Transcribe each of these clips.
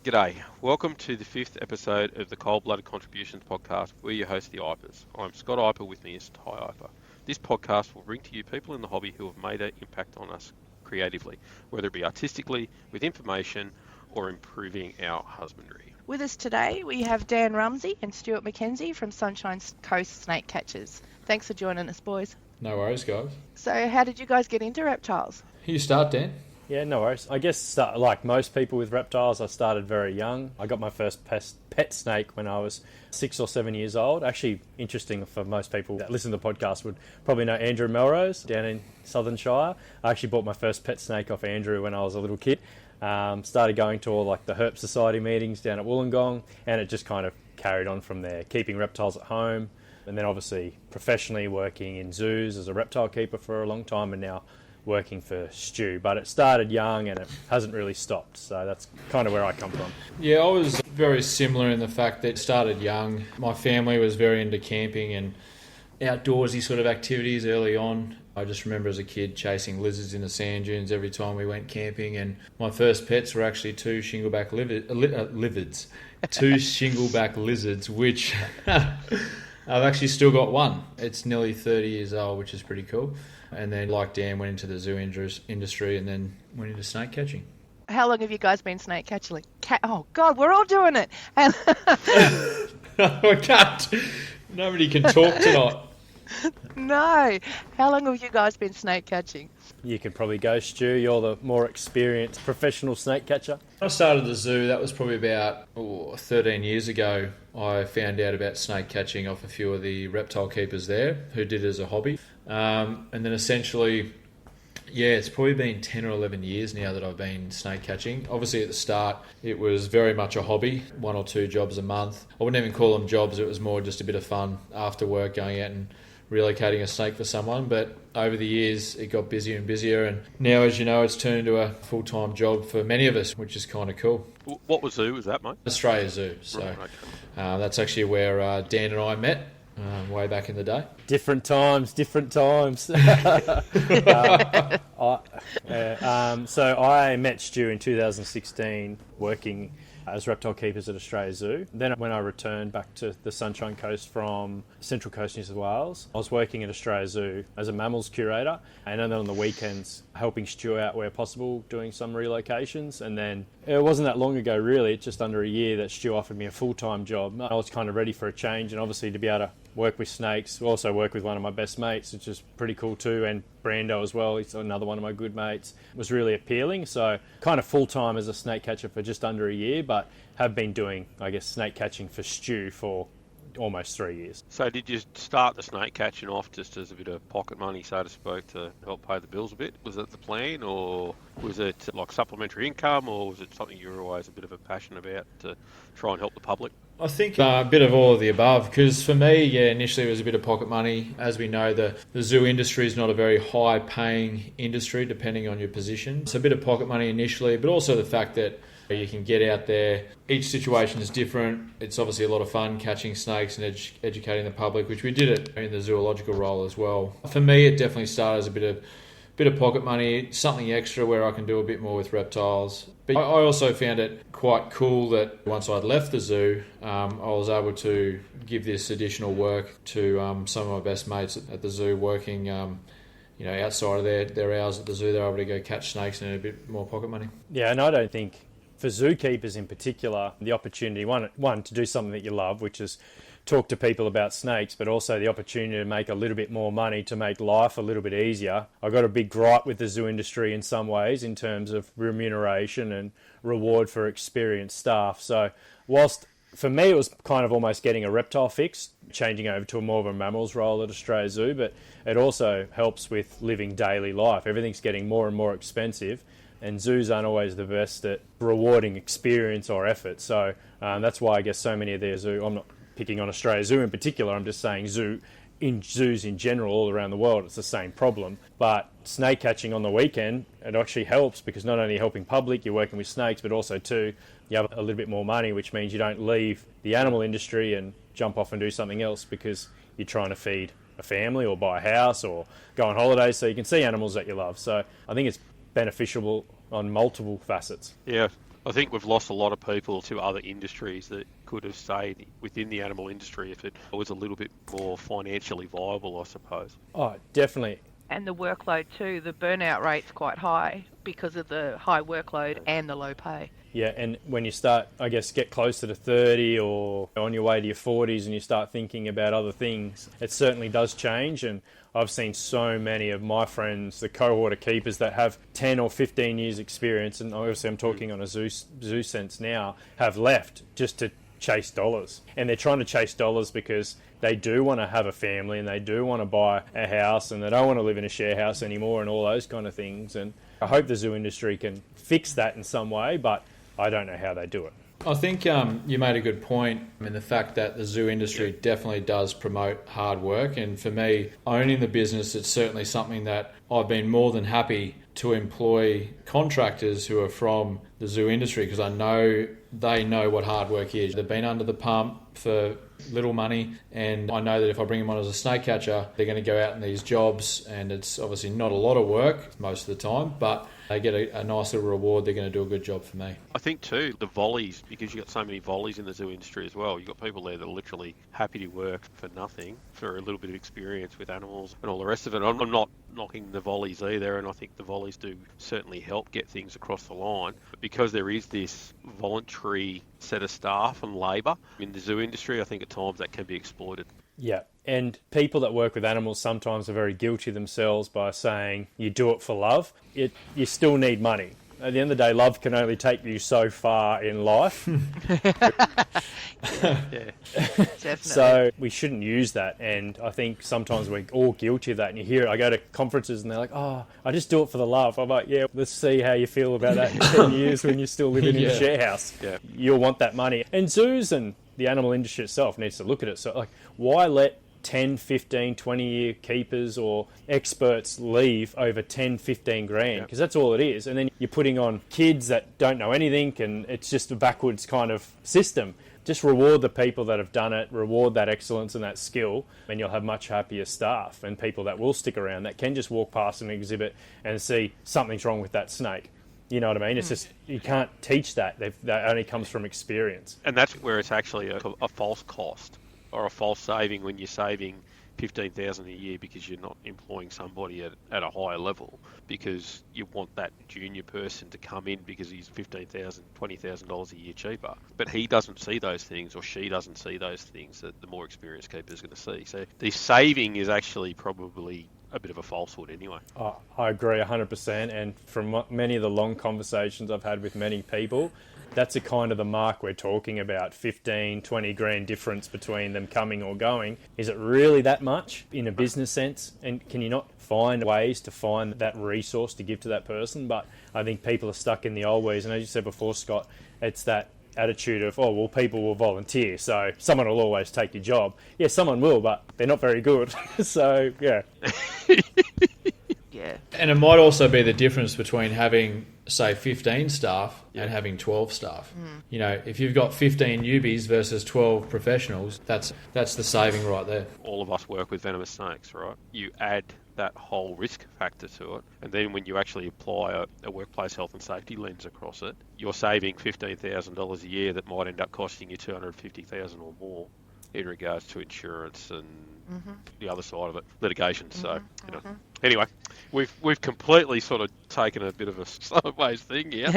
G'day. Welcome to the fifth episode of the Cold Blooded Contributions podcast. We're your host, the Ipers. I'm Scott Iper, with me is Ty Iper. This podcast will bring to you people in the hobby who have made an impact on us creatively, whether it be artistically, with information, or improving our husbandry. With us today, we have Dan Rumsey and Stuart Mckenzie from Sunshine Coast Snake Catchers. Thanks for joining us, boys. No worries, guys. So how did you guys get into reptiles? You start, Dan. Yeah, no worries. I guess like most people with reptiles, I started very young. I got my first pet snake when I was 6 or 7 years old. Actually, interesting for most people that listen to the podcast would probably know Andrew Melrose down in Southern Shire. I actually bought my first pet snake off Andrew when I was a little kid. Started going to all like the Herp Society meetings down at Wollongong, and it just kind of carried on from there, keeping reptiles at home. And then obviously professionally working in zoos as a reptile keeper for a long time, and now working for Stu. But it started young and it hasn't really stopped, so that's kind of where I come from. Yeah, I was very similar in the fact that it started young. My family was very into camping and outdoorsy sort of activities early on. I just remember as a kid chasing lizards in the sand dunes every time we went camping, and my first pets were actually two shingleback lizards, which I've actually still got one. It's nearly 30 years old, which is pretty cool. And then, like Dan, went into the zoo industry and then went into snake catching. How long have you guys been snake catching? Oh, God, we're all doing it. I can't. Nobody can talk tonight. No. How long have you guys been snake catching? You could probably go, Stu. You're the more experienced professional snake catcher. I started the zoo, that was probably about 13 years ago. I found out about snake catching off a few of the reptile keepers there who did it as a hobby. And then essentially, yeah, it's probably been 10 or 11 years now that I've been snake catching. Obviously at the start, it was very much a hobby, 1 or 2 jobs a month. I wouldn't even call them jobs, it was more just a bit of fun after work, going out and relocating a snake for someone. But over the years it got busier and busier, and now, as you know, it's turned into a full-time job for many of us, which is kind of cool. What zoo was that, mate? Australia Zoo. So right, okay. That's actually where Dan and I met way back in the day. Different times. So I met Stu in 2016 working as reptile keepers at Australia Zoo. Then when I returned back to the Sunshine Coast from Central Coast, New South Wales, I was working at Australia Zoo as a mammals curator, and then on the weekends helping Stu out where possible, doing some relocations. And then it wasn't that long ago, really, just under a year, that Stu offered me a full-time job. I was kind of ready for a change, and obviously to be able to work with snakes, also work with one of my best mates, which is pretty cool too, and Brando as well, he's another one of my good mates, was really appealing. So kind of full-time as a snake catcher for just under a year, but have been doing, I guess, snake catching for Stu for almost 3 years. So did you start the snake catching off just as a bit of pocket money, so to speak, to help pay the bills a bit? Was that the plan, or was it like supplementary income, or was it something you were always a bit of a passion about to try and help the public? I think a bit of all of the above, because for me, yeah, initially it was a bit of pocket money. As we know, the zoo industry is not a very high-paying industry, depending on your position. So a bit of pocket money initially, but also the fact that you can get out there. Each situation is different. It's obviously a lot of fun catching snakes and educating the public, which we did it in the zoological role as well. For me, it definitely started as a bit of pocket money, something extra where I can do a bit more with reptiles. But I also found it quite cool that once I'd left the zoo, I was able to give this additional work to some of my best mates at the zoo, working outside of their hours at the zoo. They're able to go catch snakes and earn a bit more pocket money. Yeah, and I don't think, for zookeepers in particular, the opportunity, one to do something that you love, which is talk to people about snakes, but also the opportunity to make a little bit more money, to make life a little bit easier. I got a big gripe with the zoo industry in some ways in terms of remuneration and reward for experienced staff. So whilst for me it was kind of almost getting a reptile fix, changing over to a more of a mammals role at Australia Zoo, but it also helps with living daily life. Everything's getting more and more expensive, and zoos aren't always the best at rewarding experience or effort. So that's why I guess so many of their zoo, I'm not picking on Australia Zoo in particular, I'm just saying zoos in general all around the world, it's the same problem. But snake catching on the weekend, it actually helps, because not only helping public, you're working with snakes, but also too, you have a little bit more money, which means you don't leave the animal industry and jump off and do something else because you're trying to feed a family or buy a house or go on holidays, so you can see animals that you love. So I think it's beneficial on multiple facets. Yeah, I think we've lost a lot of people to other industries that could have stayed within the animal industry if it was a little bit more financially viable, I suppose. Oh, definitely. And the workload too, the burnout rate's quite high because of the high workload and the low pay. Yeah, and when you start, I guess, get closer to 30 or on your way to your 40s and you start thinking about other things, it certainly does change. And I've seen so many of my friends, the cohort of keepers that have 10 or 15 years experience, and obviously I'm talking on a zoo sense now, have left just to chase dollars. And they're trying to chase dollars because they do want to have a family and they do want to buy a house and they don't want to live in a share house anymore and all those kind of things. And I hope the zoo industry can fix that in some way, but I don't know how they do it. I think you made a good point in the fact that the zoo industry definitely does promote hard work. And for me, owning the business, it's certainly something that I've been more than happy to employ contractors who are from the zoo industry because I know they know what hard work is. They've been under the pump for little money, and I know that if I bring them on as a snake catcher, they're going to go out in these jobs, and it's obviously not a lot of work most of the time, but they get a nice little reward. They're going to do a good job for me. I think too, the volleys, because you've got so many volleys in the zoo industry as well, you've got people there that are literally happy to work for nothing for a little bit of experience with animals and all the rest of it. I'm not knocking the volleys either, and I think the volleys do certainly help get things across the line. But because there is this voluntary set of staff and labour in the zoo industry, I think at times that can be exploited. Yeah, and people that work with animals sometimes are very guilty themselves by saying you do it for love. You still need money. At the end of the day, love can only take you so far in life. Yeah, definitely. So we shouldn't use that, and I think sometimes we're all guilty of that. And you hear it, I go to conferences and they're like, oh, I just do it for the love. I'm like, yeah, let's see how you feel about that in 10 years when you're still living in a share house. Yeah. You'll want that money. And zoos and the animal industry itself needs to look at it. So, like, why let 10, 15, 20-year keepers or experts leave over 10, 15 grand? Because that's all it is. And then you're putting on kids that don't know anything, and it's just a backwards kind of system. Just reward the people that have done it, reward that excellence and that skill, and you'll have much happier staff and people that will stick around, that can just walk past an exhibit and see something's wrong with that snake. You know what I mean? It's just, you can't teach that. That only comes from experience. And that's where it's actually a false cost or a false saving when you're saving $15,000 a year because you're not employing somebody at a higher level, because you want that junior person to come in because he's $15,000, $20,000 a year cheaper. But he doesn't see those things, or she doesn't see those things that the more experienced keeper is going to see. So the saving is actually probably a bit of a falsehood anyway. Oh, I agree 100%. And from many of the long conversations I've had with many people, that's a kind of the mark we're talking about, 15, 20 grand difference between them coming or going. Is it really that much in a business sense? And can you not find ways to find that resource to give to that person? But I think people are stuck in the old ways. And as you said before, Scott, it's that attitude of, oh, well, people will volunteer, so someone will always take your job. Yeah, someone will, but they're not very good. So, yeah. Yeah. And it might also be the difference between having, say, 15 staff and having 12 staff. You know, if you've got 15 newbies versus 12 professionals, that's the saving right there. All of us work with venomous snakes, right? You add that whole risk factor to it, and then when you actually apply a workplace health and safety lens across it, you're saving $15,000 a year that might end up costing you $250,000 or more in regards to insurance and the other side of it, litigation. So, you know. Anyway, we've completely sort of taken a bit of a sideways thing here.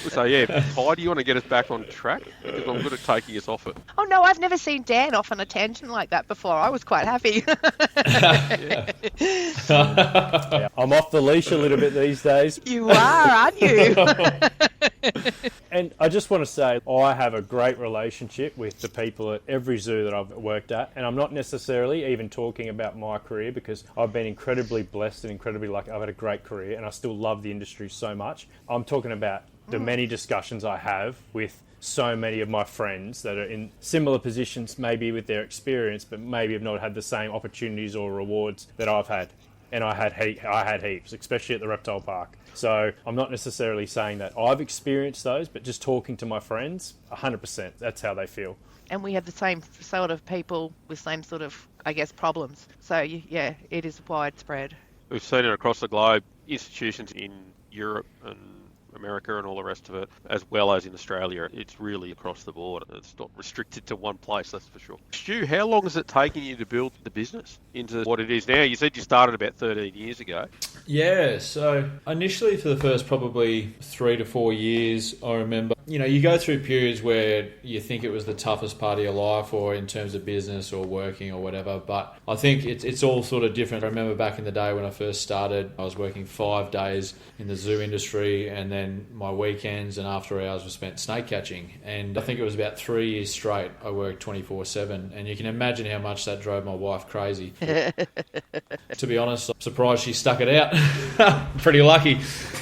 So yeah, Ty, do you want to get us back on track? Because I'm good at taking us off it. Oh no, I've never seen Dan off on a tangent like that before. I was quite happy. Yeah, I'm off the leash a little bit these days. You are, aren't you? And I just want to say, I have a great relationship with the people at every zoo that I've worked at. And I'm not necessarily even talking about my career, because I've been incredibly blessed and incredibly lucky. I've had a great career and I still love the industry so much. I'm talking about the many discussions I have with so many of my friends that are in similar positions, maybe with their experience, but maybe have not had the same opportunities or rewards that I've had. And I had heaps, especially at the reptile park. So I'm not necessarily saying that I've experienced those, but just talking to my friends, 100%, that's how they feel. And we have the same sort of people with same sort of, I guess, problems. So yeah, it is widespread. We've seen it across the globe. Institutions in Europe and America and all the rest of it, as well as in Australia. It's really across the board. It's not restricted to one place, that's for sure. Stu, how long has it taken you to build the business into what it is now? You said you started about 13 years ago. Yeah, so initially for the first probably 3 to 4 years, I remember, you go through periods where you think it was the toughest part of your life or in terms of business or working or whatever, but I think it's all sort of different. I remember back in the day when I first started, I was working 5 days in the zoo industry, and then my weekends and after hours were spent snake catching, and I think it was about 3 years straight I worked 24/7, and you can imagine how much that drove my wife crazy. To be honest, I'm surprised she stuck it out. Pretty lucky.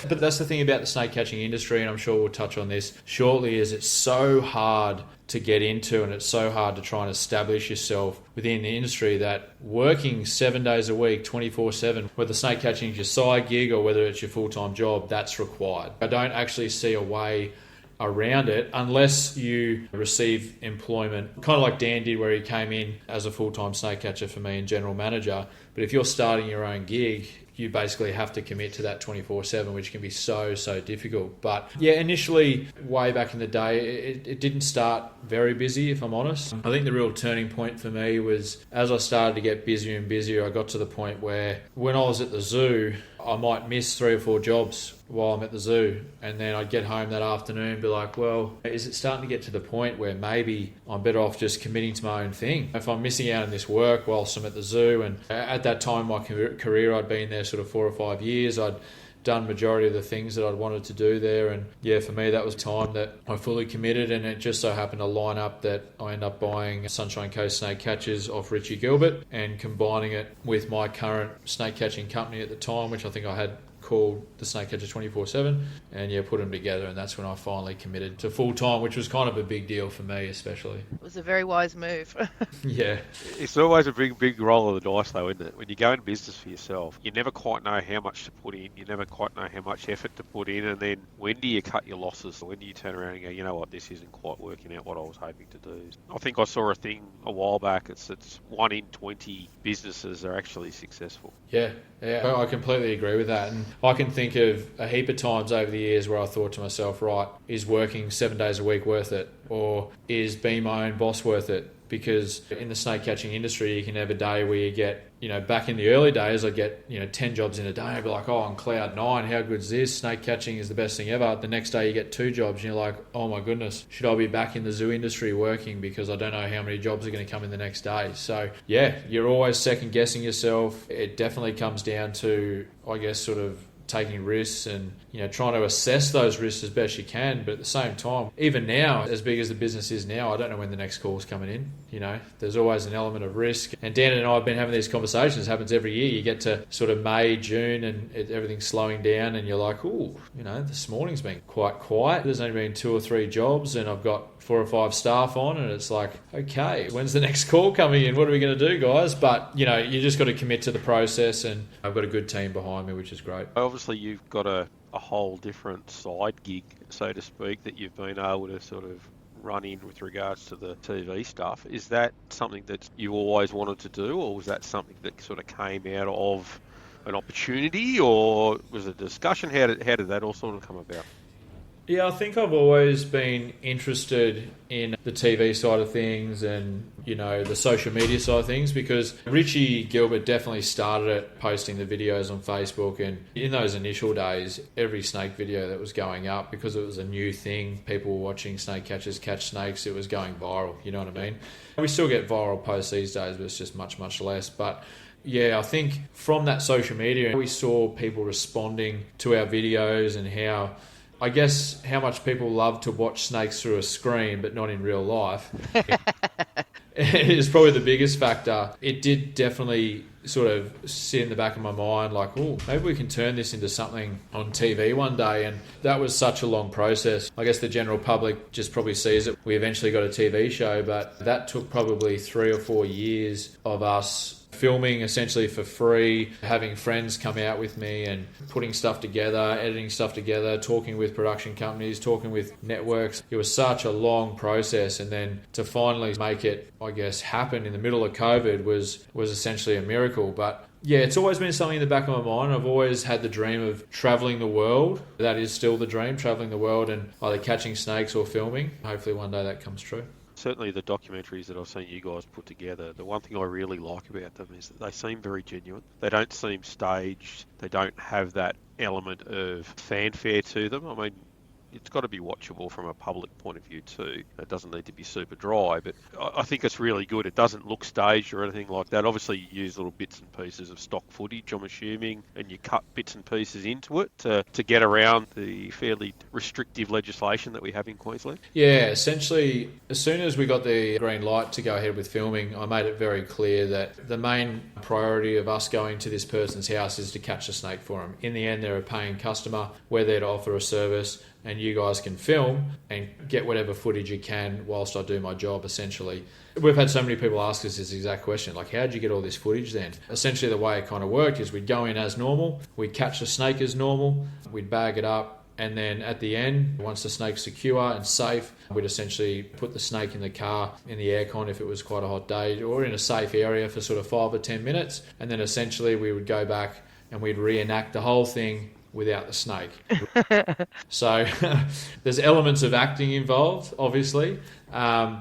But that's the thing about the snake catching industry, and I'm sure we'll touch on this shortly, is it's so hard to get into, and it's so hard to try and establish yourself within the industry, that working 7 days a week, 24/7, whether snake catching is your side gig or whether it's your full-time job, that's required. I don't actually see a way around it unless you receive employment, kind of like Dan did, where he came in as a full-time snake catcher for me and general manager. But if you're starting your own gig, you basically have to commit to that 24/7, which can be so difficult. But yeah, initially, way back in the day, it didn't start very busy, if I'm honest. I think the real turning point for me was as I started to get busier and busier, I got to the point where when I was at the zoo, I might miss 3 or 4 jobs while I'm at the zoo, and then I'd get home that afternoon and be like, well, is it starting to get to the point where maybe I'm better off just committing to my own thing? If I'm missing out on this work whilst I'm at the zoo, and at that time in my career I'd been there sort of 4 or 5 years, I'd done majority of the things that I'd wanted to do there, and yeah, for me that was time that I fully committed, and it just so happened to line up that I ended up buying Sunshine Coast Snake Catchers off Richie Gilbert and combining it with my current snake catching company at the time, which I think I had called the Snake Catcher 24/7, and yeah, put them together, and that's when I finally committed to full time, which was kind of a big deal for me, especially. It was a very wise move. Yeah, it's always a big roll of the dice, though, isn't it? When you go into business for yourself, you never quite know how much to put in, you never quite know how much effort to put in, and then when do you cut your losses? When do you turn around and go, you know what, this isn't quite working out what I was hoping to do? I think I saw a thing a while back. It's 1 in 20 businesses are actually successful. Yeah, I completely agree with that. And I can think of a heap of times over the years where I thought to myself, right, is working 7 days a week worth it? Or is being my own boss worth it? Because in the snake catching industry, you can have a day where you get, back in the early days, I'd get, 10 jobs in a day. I'd be like, oh, on cloud 9, how good is this? Snake catching is the best thing ever. The next day you get 2 jobs and you're like, oh my goodness, should I be back in the zoo industry working, because I don't know how many jobs are going to come in the next day. So yeah, you're always second guessing yourself. It definitely comes down to, I guess, sort of taking risks and trying to assess those risks as best you can. But at the same time, even now, as big as the business is now, I don't know when the next call's coming in. There's always an element of risk. And Dan and I have been having these conversations. It happens every year. You get to sort of May, June, and everything's slowing down, and you're like, oh, this morning's been quite quiet. There's only been 2 or 3 jobs, and I've got 4 or 5 staff on, and it's like, okay, when's the next call coming in? What are we going to do, guys? But you just got to commit to the process, and I've got a good team behind me, which is great. Obviously, you've got a whole different side gig, so to speak, that you've been able to sort of run in with regards to the TV stuff. Is that something that you always wanted to do, or was that something that sort of came out of an opportunity, or was it a discussion? How did that all sort of come about? Yeah, I think I've always been interested in the TV side of things and, the social media side of things, because Richie Gilbert definitely started it, posting the videos on Facebook. And in those initial days, every snake video that was going up, because it was a new thing, people were watching snake catchers catch snakes, it was going viral, you know what I mean? We still get viral posts these days, but it's just much less. But yeah, I think from that social media, we saw people responding to our videos and how much people love to watch snakes through a screen, but not in real life. It is probably the biggest factor. It did definitely sort of sit in the back of my mind, like, oh, maybe we can turn this into something on TV one day. And that was such a long process. I guess the general public just probably sees it. We eventually got a TV show, but that took probably 3 or 4 years of us filming essentially for free, having friends come out with me and putting stuff together, editing stuff together, talking with production companies, talking with networks. It was such a long process, and then to finally make it, I guess, happen in the middle of COVID was essentially a miracle. But Yeah, it's always been something in the back of my mind. I've always had the dream of travelling the world. That is still the dream, travelling the world and either catching snakes or filming. Hopefully one day that comes true. Certainly the documentaries that I've seen you guys put together, the one thing I really like about them is that they seem very genuine. They don't seem staged. They don't have that element of fanfare to them. I mean, it's got to be watchable from a public point of view too. It doesn't need to be super dry, but I think it's really good. It doesn't look staged or anything like that. Obviously, you use little bits and pieces of stock footage, I'm assuming, and you cut bits and pieces into it to get around the fairly restrictive legislation that we have in Queensland. Yeah, essentially, as soon as we got the green light to go ahead with filming, I made it very clear that the main priority of us going to this person's house is to catch the snake for them. In the end, they're a paying customer. We're there to offer a service, and you guys can film and get whatever footage you can whilst I do my job, essentially. We've had so many people ask us this exact question, like, how'd you get all this footage then? Essentially, the way it kind of worked is we'd go in as normal, we'd catch the snake as normal, we'd bag it up, and then at the end, once the snake's secure and safe, we'd essentially put the snake in the car, in the aircon if it was quite a hot day, or in a safe area for sort of 5 or 10 minutes, and then essentially we would go back and we'd reenact the whole thing without the snake. So there's elements of acting involved, obviously,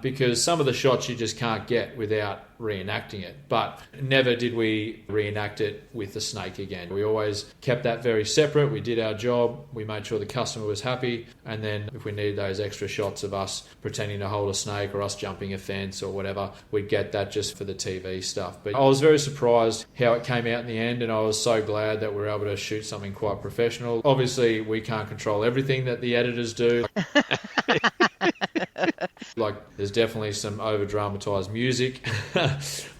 because some of the shots you just can't get without reenacting it. But never did we reenact it with the snake again. We always kept that very separate. We did our job. We made sure the customer was happy. And then if we needed those extra shots of us pretending to hold a snake or us jumping a fence or whatever, we'd get that just for the TV stuff. But I was very surprised how it came out in the end, and I was so glad that we were able to shoot something quite professional. Obviously, we can't control everything that the editors do. Like, there's definitely some over-dramatised music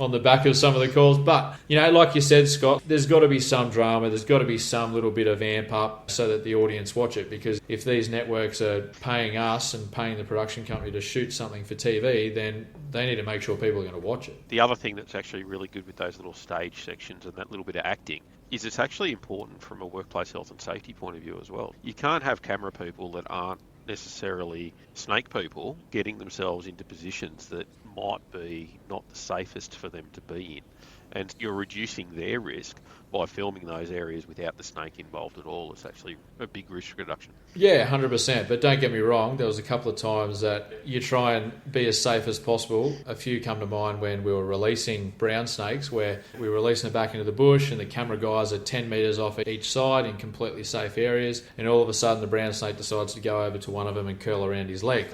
on the back of some of the calls. But, you know, like you said, Scott, there's got to be some drama. There's got to be some little bit of amp up so that the audience watch it. Because if these networks are paying us and paying the production company to shoot something for TV, then they need to make sure people are going to watch it. The other thing that's actually really good with those little stage sections and that little bit of acting is it's actually important from a workplace health and safety point of view as well. You can't have camera people that aren't necessarily snake people getting themselves into positions that might be not the safest for them to be in. And you're reducing their risk by filming those areas without the snake involved at all. It's actually a big risk reduction. Yeah, 100%. But don't get me wrong, there was a couple of times that you try and be as safe as possible. A few come to mind when we were releasing brown snakes, where we were releasing it back into the bush and the camera guys are 10 metres off each side in completely safe areas, and all of a sudden the brown snake decides to go over to one of them and curl around his leg.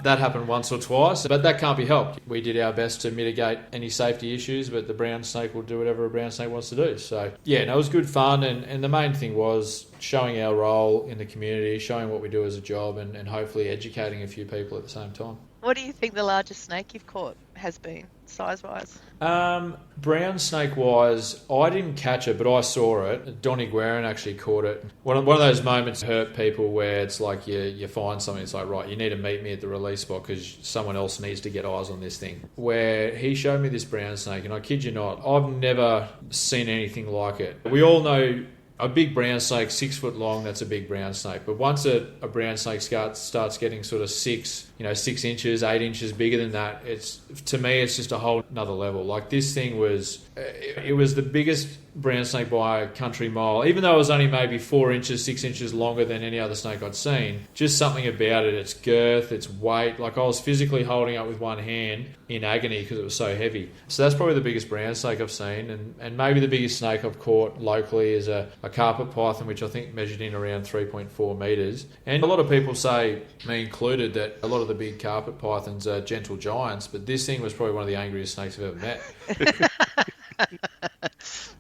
That happened once or twice, but that can't be helped. We did our best to mitigate any safety issues, but the brown snake will do whatever a brown snake wants to do. So yeah, no, it was good fun, and the main thing was showing our role in the community, showing what we do as a job, and hopefully educating a few people at the same time. What do you think the largest snake you've caught has been, size-wise? Brown snake-wise, I didn't catch it, but I saw it. Donnie Guerin actually caught it. One of those moments hurt people where it's like you find something, it's like, right, you need to meet me at the release spot because someone else needs to get eyes on this thing. Where he showed me this brown snake, and I kid you not, I've never seen anything like it. We all know a big brown snake, 6 foot long, that's a big brown snake. But once a brown snake starts getting sort of 6 inches, 8 inches bigger than that, to me, it's just a whole another level. Like, this thing it was the biggest brown snake by a country mile, even though it was only maybe 4 inches, 6 inches longer than any other snake I'd seen. Just something about it, its girth, its weight. Like, I was physically holding up with one hand in agony because it was so heavy. So that's probably the biggest brown snake I've seen, and maybe the biggest snake I've caught locally is a carpet python, which I think measured in around 3.4 metres. And a lot of people say, me included, that a lot of the big carpet pythons are gentle giants, but this thing was probably one of the angriest snakes I've ever met.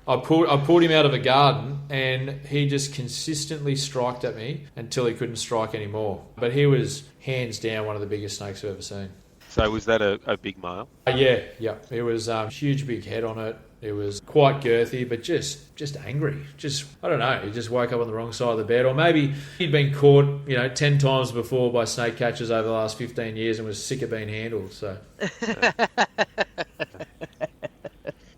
I pulled him out of a garden, and he just consistently striked at me until he couldn't strike anymore. But he was hands down one of the biggest snakes I've ever seen. So was that a big male? Yeah. It was huge, big head on it. It was quite girthy, but just angry. I don't know, he just woke up on the wrong side of the bed. Or maybe he'd been caught, 10 times before by snake catchers over the last 15 years and was sick of being handled. So.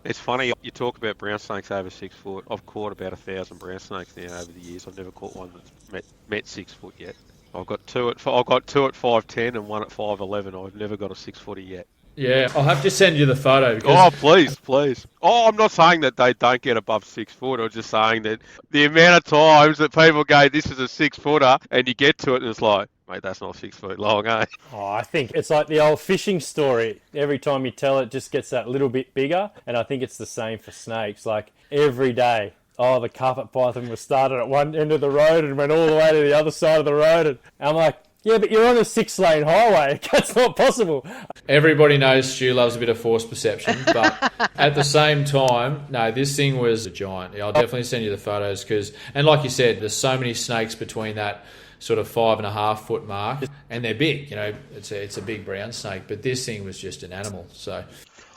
It's funny, you talk about brown snakes over 6 foot. I've caught about 1,000 brown snakes now over the years. I've never caught one that's met 6 foot yet. I've got two at 5'10" and one at 5'11". I've never got a 6 footer yet. Yeah, I'll have to send you the photo. Because... Oh, please. Oh, I'm not saying that they don't get above 6 foot. I'm just saying that the amount of times that people go, this is a 6-footer, and you get to it and it's like, mate, that's not 6 foot long, eh? Oh, I think it's like the old fishing story. Every time you tell it, it just gets that little bit bigger. And I think it's the same for snakes. Like every day, oh, the carpet python was started at one end of the road and went all the way to the other side of the road. And I'm like, yeah, but you're on a 6-lane highway. That's not possible. Everybody knows Stu loves a bit of force perception, but at the same time, no, this thing was a giant. Yeah, I'll definitely send you the photos and like you said, there's so many snakes between that sort of 5.5 foot mark, and they're big. You know, it's a big brown snake, but this thing was just an animal. So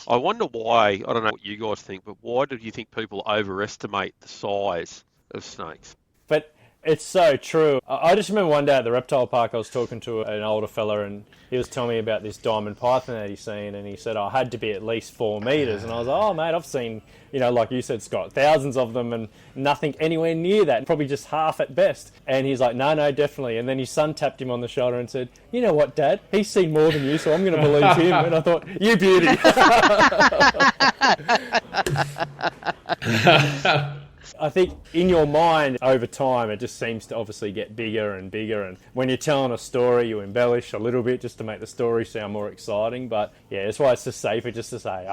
I wonder why, I don't know what you guys think, but why do you think people overestimate the size of snakes? But it's so true. I just remember one day at the reptile park, I was talking to an older fella and he was telling me about this diamond python that he's seen, and he said, I had to be at least 4 metres. And I was like, oh, mate, I've seen, like you said, Scott, thousands of them and nothing anywhere near that, probably just half at best. And he's like, no, definitely. And then his son tapped him on the shoulder and said, you know what, Dad? He's seen more than you, so I'm going to believe him. And I thought, you beauty. I think in your mind, over time, it just seems to obviously get bigger and bigger. And when you're telling a story, you embellish a little bit just to make the story sound more exciting. But yeah, that's why it's just safer just to say,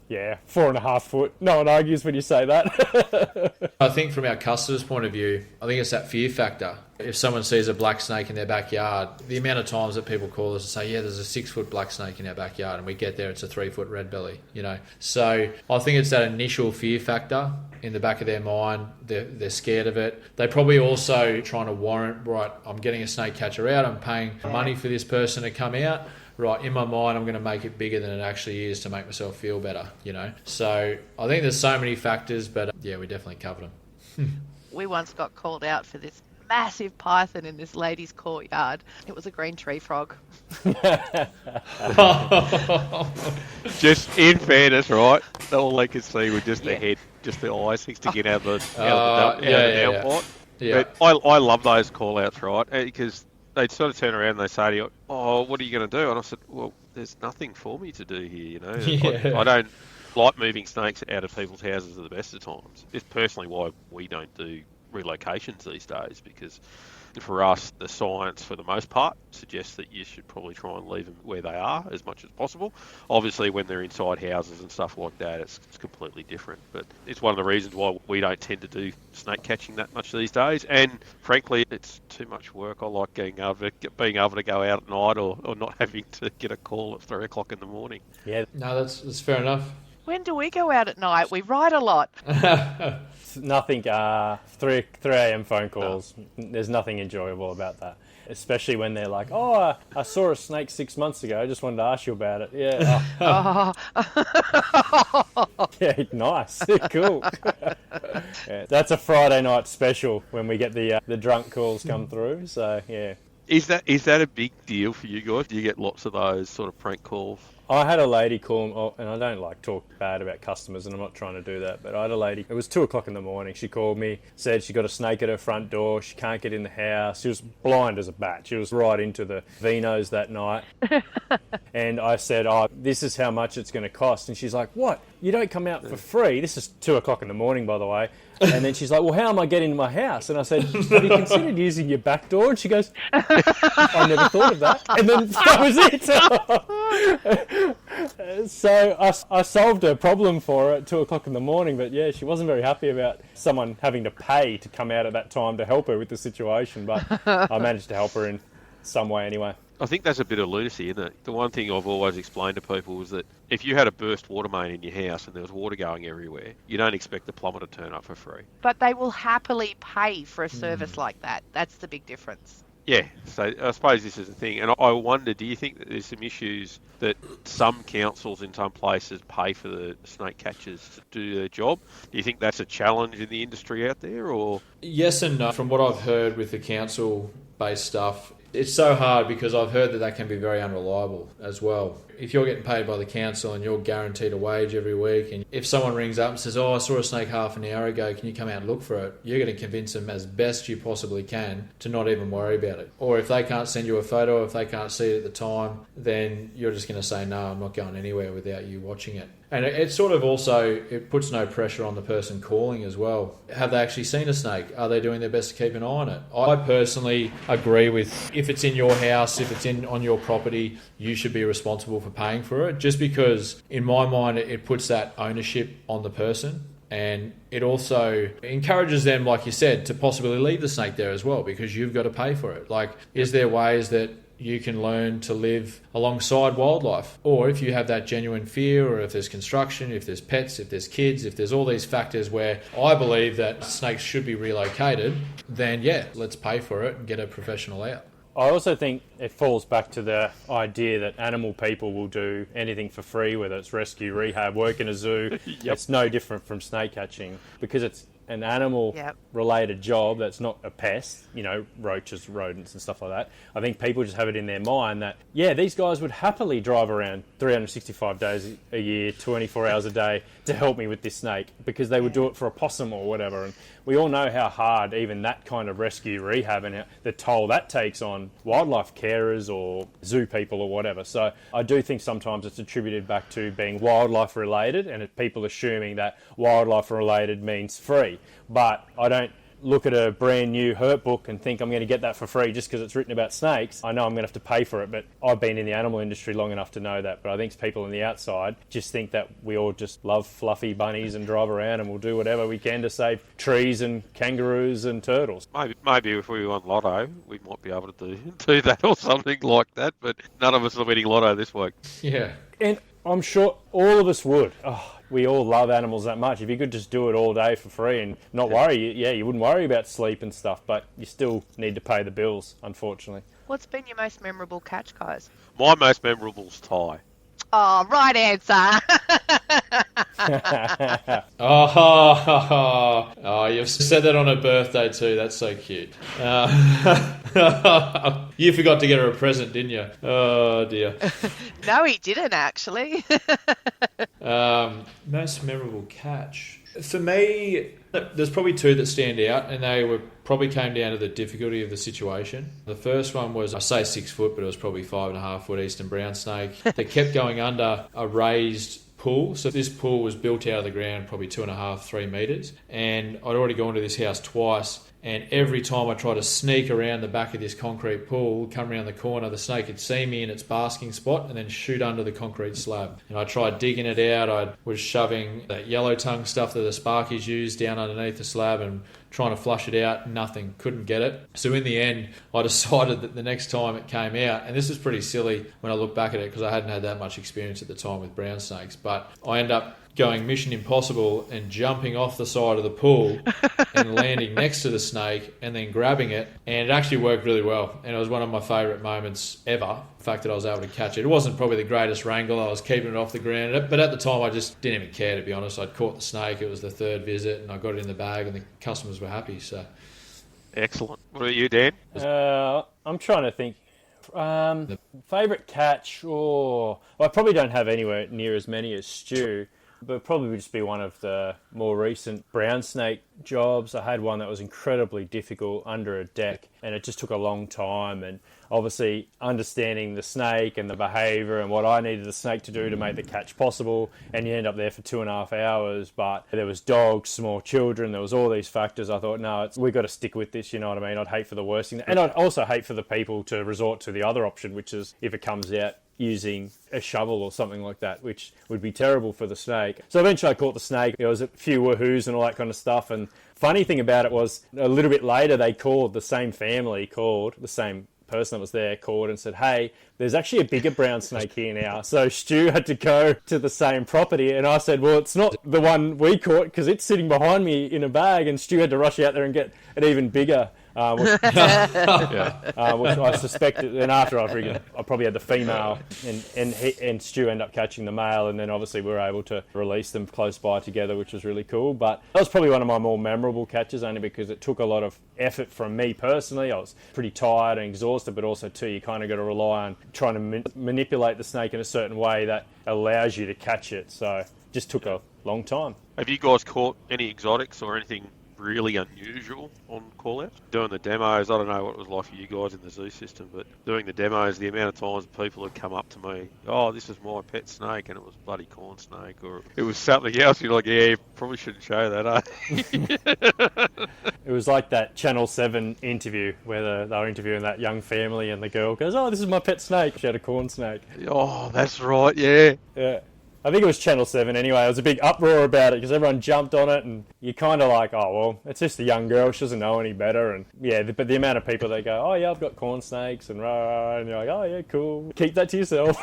yeah, 4.5 foot. No one argues when you say that. I think from our customer's point of view, I think it's that fear factor. If someone sees a black snake in their backyard, the amount of times that people call us and say, yeah, there's a 6-foot black snake in our backyard, and we get there, it's a 3-foot red belly, So I think it's that initial fear factor in the back of their mind. They're scared of it. They're probably also trying to warrant, right, I'm getting a snake catcher out, I'm paying money for this person to come out. Right, in my mind, I'm going to make it bigger than it actually is to make myself feel better, So I think there's so many factors, but yeah, we definitely covered them. We once got called out for this massive python in this lady's courtyard. It was a green tree frog. Just in fairness, right? All they could see was just the head, just the eyes sticking out of the downpipe. Yeah. But I love those call-outs, right? Because they'd sort of turn around and they say to you, oh, what are you going to do? And I said, well, there's nothing for me to do here, I don't like moving snakes out of people's houses at the best of times. It's personally why we don't do relocations these days, because for us, the science, for the most part, suggests that you should probably try and leave them where they are as much as possible. Obviously, when they're inside houses and stuff like that, it's completely different. But it's one of the reasons why we don't tend to do snake catching that much these days. And frankly, it's too much work. I like being able to go out at night or not having to get a call at 3 o'clock in the morning. Yeah. No, that's fair enough. When do we go out at night? We ride a lot. Nothing, 3 a.m. phone calls. There's nothing enjoyable about that. Especially when they're like, oh, I saw a snake 6 months ago. I just wanted to ask you about it. Yeah. Yeah, nice. Cool. Yeah, that's a Friday night special when we get the drunk calls come through. So, yeah. Is that a big deal for you guys? Do you get lots of those sort of prank calls? I had a lady call, and I don't talk bad about customers, and I'm not trying to do that, but I had a lady, it was 2 o'clock in the morning, she called me, said she got a snake at her front door, she can't get in the house, she was blind as a bat, she was right into the Vinos that night, and I said, oh, this is how much it's going to cost, and she's like, what, you don't come out for free? This is 2 o'clock in the morning, by the way. And then she's like, well, how am I getting to my house? And I said, have you considered using your back door? And she goes, I never thought of that. And then that was it. So I solved her problem for her at 2 o'clock in the morning. But yeah, she wasn't very happy about someone having to pay to come out at that time to help her with the situation. But I managed to help her in some way anyway. I think that's a bit of lunacy, isn't it? The one thing I've always explained to people is that if you had a burst water main in your house and there was water going everywhere, you don't expect the plumber to turn up for free. But they will happily pay for a service like that. That's the big difference. Yeah, so I suppose this is the thing. And I wonder, do you think that there's some issues that some councils in some places pay for the snake catchers to do their job? Do you think that's a challenge in the industry out there, or...? Yes and no. From what I've heard with the council-based stuff, it's so hard because I've heard that can be very unreliable as well. if you're getting paid by the council and you're guaranteed a wage every week, and if someone rings up and says, I saw a snake half an hour ago, can you come out and look for it? You're going to convince them as best you possibly can to not even worry about it. Or if they can't send you a photo, if they can't see it at the time, then you're just going to say, no, I'm not going anywhere without you watching it. And it sort of also, it puts no pressure on the person calling as well. Have they actually seen a snake? Are they doing their best to keep an eye on it? I personally agree with, if it's in your house, if it's on your property, you should be responsible for paying for it. Just because, in my mind, it puts that ownership on the person. And it also encourages them, like you said, to possibly leave the snake there as well, because you've got to pay for it. Like, is there ways that you can learn to live alongside wildlife? Or if you have that genuine fear, or if there's construction, if there's pets, if there's kids, if there's all these factors where I believe that snakes should be relocated, then yeah, let's pay for it and get a professional out. I also think it falls back to the idea that animal people will do anything for free, whether it's rescue, rehab, work in a zoo. Yep. It's no different from snake catching, because it's an animal-related job that's not a pest, roaches, rodents and stuff like that. I think people just have it in their mind that, yeah, these guys would happily drive around 365 days a year, 24 hours a day to help me with this snake, because they would do it for a possum or whatever. And we all know how hard even that kind of rescue rehab and the toll that takes on wildlife carers or zoo people or whatever. So I do think sometimes it's attributed back to being wildlife related, and people assuming that wildlife related means free. But I don't look at a brand new hurt book and think I'm going to get that for free just because it's written about snakes. I know I'm going to have to pay for it, but I've been in the animal industry long enough to know that. But I think people on the outside just think that we all just love fluffy bunnies and drive around and we'll do whatever we can to save trees and kangaroos and turtles. Maybe if we won Lotto, we might be able to do that or something like that, but none of us are winning Lotto this week. Yeah. And I'm sure all of us would. We all love animals that much. If you could just do it all day for free and not worry, you wouldn't worry about sleep and stuff, but you still need to pay the bills, unfortunately. What's been your most memorable catch, guys? My most memorable's Thai. Oh, right answer. Oh, you've said that on her birthday too. That's so cute. You forgot to get her a present, didn't you? Oh, dear. No, he didn't, actually. Most memorable catch. For me, there's probably two that stand out, and they probably came down to the difficulty of the situation. The first one was, I say 6 foot, but it was probably 5.5 foot eastern brown snake that kept going under a raised pool. So this pool was built out of the ground probably 2.5, 3 metres, and I'd already gone to this house twice. And every time I tried to sneak around the back of this concrete pool, come around the corner, the snake would see me in its basking spot and then shoot under the concrete slab. And I tried digging it out. I was shoving that yellow tongue stuff that the Sparkies use down underneath the slab and trying to flush it out. Nothing. Couldn't get it. So in the end, I decided that the next time it came out, and this is pretty silly when I look back at it because I hadn't had that much experience at the time with brown snakes, but I end up going Mission Impossible and jumping off the side of the pool and landing next to the snake and then grabbing it, and it actually worked really well, and it was one of my favourite moments ever, the fact that I was able to catch it. It wasn't probably the greatest wrangle, I was keeping it off the ground, but at the time I just didn't even care, to be honest. I'd caught the snake, it was the third visit, and I got it in the bag and the customers were happy. So Excellent. What about you, Dan? I'm trying to think. Favourite catch? I probably don't have anywhere near as many as Stu, but probably would just be one of the more recent brown snake jobs. I had one that was incredibly difficult under a deck, and it just took a long time, and obviously understanding the snake and the behaviour and what I needed the snake to do to make the catch possible, and you end up there for 2.5 hours, but there was dogs, small children, there was all these factors. I thought, no, we've got to stick with this, you know what I mean? I'd hate for the worst thing, and I'd also hate for the people to resort to the other option, which is if it comes out using a shovel or something like that, which would be terrible for the snake. So eventually I caught the snake. There was a few woohoos and all that kind of stuff, and funny thing about it was a little bit later the same person that was there called and said, hey, there's actually a bigger brown snake here now. So Stu had to go to the same property, and I said, well, it's not the one we caught because it's sitting behind me in a bag, and Stu had to rush out there and get an even bigger Which Yeah. which I suspected. And after I probably had the female, and Stu ended up catching the male, and then obviously we were able to release them close by together, which was really cool. But that was probably one of my more memorable catches, only because it took a lot of effort from me personally. I was pretty tired and exhausted, but also too, you kind of got to rely on trying to manipulate the snake in a certain way that allows you to catch it. So it just took a long time. Have you guys caught any exotics or anything really unusual on call-out? Doing the demos, I don't know what it was like for you guys in the zoo system, but doing the demos, the amount of times people had come up to me, oh, this is my pet snake, and it was bloody corn snake, or it was something else. You're like, yeah, you probably shouldn't show that, eh? It was like that Channel 7 interview where they were interviewing that young family, and the girl goes, oh, this is my pet snake. She had a corn snake. Oh, that's right, yeah. Yeah. I think it was Channel 7 anyway. There was a big uproar about it because everyone jumped on it, and you're kind of like, oh, well, it's just a young girl. She doesn't know any better. And yeah, but the amount of people that go, oh, yeah, I've got corn snakes, and rah, and you're like, oh, yeah, cool. Keep that to yourself.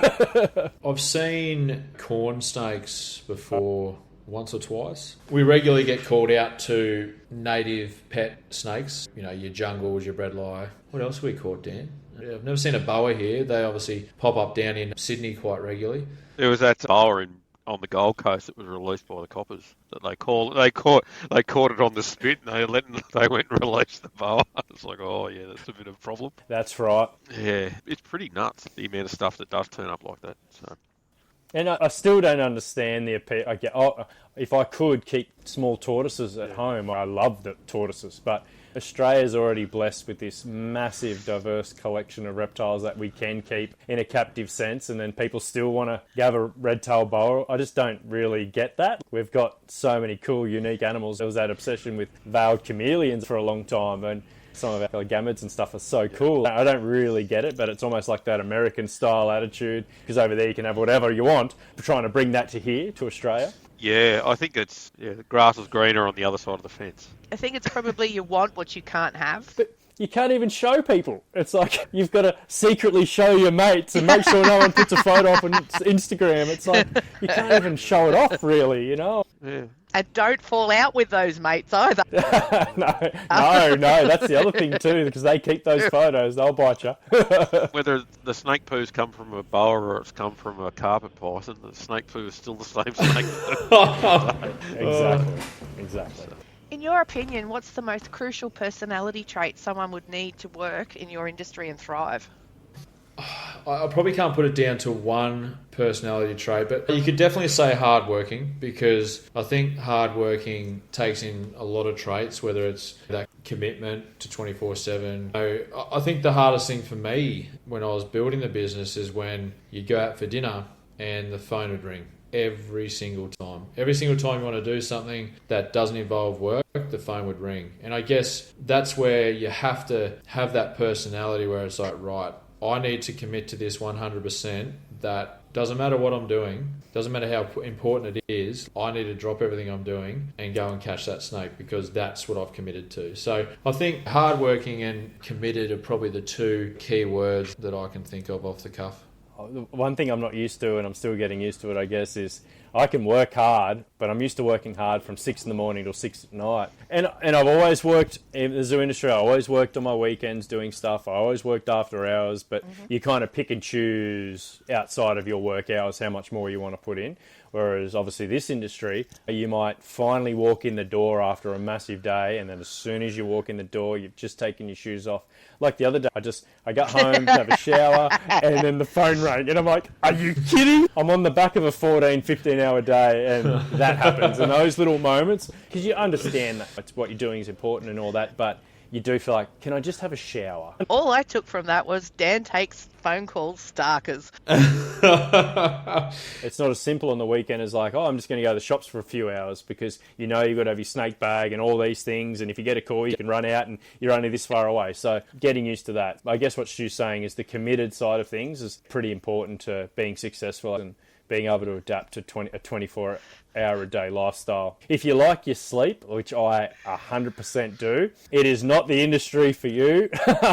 I've seen corn snakes before once or twice. We regularly get called out to native pet snakes, you know, your jungles, your bredli. What else have we caught, Dan? Yeah, I've never seen a boa here. They obviously pop up down in Sydney quite regularly. There was that boa on the Gold Coast that was released by the coppers. That they caught it on the spit, and they went and released the boa. It's like, oh yeah, that's a bit of a problem. That's right. Yeah, it's pretty nuts, the amount of stuff that does turn up like that. So. And I still don't understand the appeal. If I could keep small tortoises at home, I love the tortoises, but Australia's already blessed with this massive, diverse collection of reptiles that we can keep in a captive sense, and then people still want to have a red-tailed boa. I just don't really get that. We've got so many cool, unique animals. There was that obsession with veiled chameleons for a long time, and some of our gametes and stuff are so cool. I don't really get it, but it's almost like that American-style attitude, because over there you can have whatever you want. We're trying to bring that to here, to Australia. Yeah, I think the grass is greener on the other side of the fence. I think it's probably you want what you can't have. But you can't even show people. It's like you've got to secretly show your mates and make sure no one puts a photo up on Instagram. It's like you can't even show it off, really, you know? Yeah. And don't fall out with those mates either. No, that's the other thing too, because they keep those photos, they'll bite you. Whether the snake poo's come from a boa or it's come from a carpet python, the snake poo is still the same snake. Exactly. In your opinion, what's the most crucial personality trait someone would need to work in your industry and thrive? I probably can't put it down to one personality trait, but you could definitely say hardworking, because I think hardworking takes in a lot of traits, whether it's that commitment to 24/7. I think the hardest thing for me when I was building the business is when you go out for dinner and the phone would ring. Every single time. Every single time you want to do something that doesn't involve work, the phone would ring. And I guess that's where you have to have that personality where it's like, right, I need to commit to this 100%. That doesn't matter what I'm doing, doesn't matter how important it is, I need to drop everything I'm doing and go and catch that snake, because that's what I've committed to. So I think hardworking and committed are probably the two key words that I can think of off the cuff. One thing I'm not used to, and I'm still getting used to it, I guess, is I can work hard, but I'm used to working hard from 6 in the morning till 6 at night. And I've always worked in the zoo industry. I always worked on my weekends doing stuff. I always worked after hours, but you kind of pick and choose outside of your work hours how much more you want to put in. Whereas obviously this industry, you might finally walk in the door after a massive day, and then as soon as you walk in the door, you've just taken your shoes off. Like the other day, I got home to have a shower, and then the phone rang, and I'm like, are you kidding? I'm on the back of a 14, 15-hour day, and that happens. And those little moments, because you understand that it's what you're doing is important and all that, but you do feel like, can I just have a shower? All I took from that was Dan takes phone calls starkers. It's not as simple on the weekend as like, oh, I'm just going to go to the shops for a few hours, because you know you've got to have your snake bag and all these things, and if you get a call, you can run out and you're only this far away. So getting used to that. I guess what Stu's saying is the committed side of things is pretty important to being successful and being able to adapt to a 24-hour-a-day lifestyle. If you like your sleep, which I 100% do, it is not the industry for you.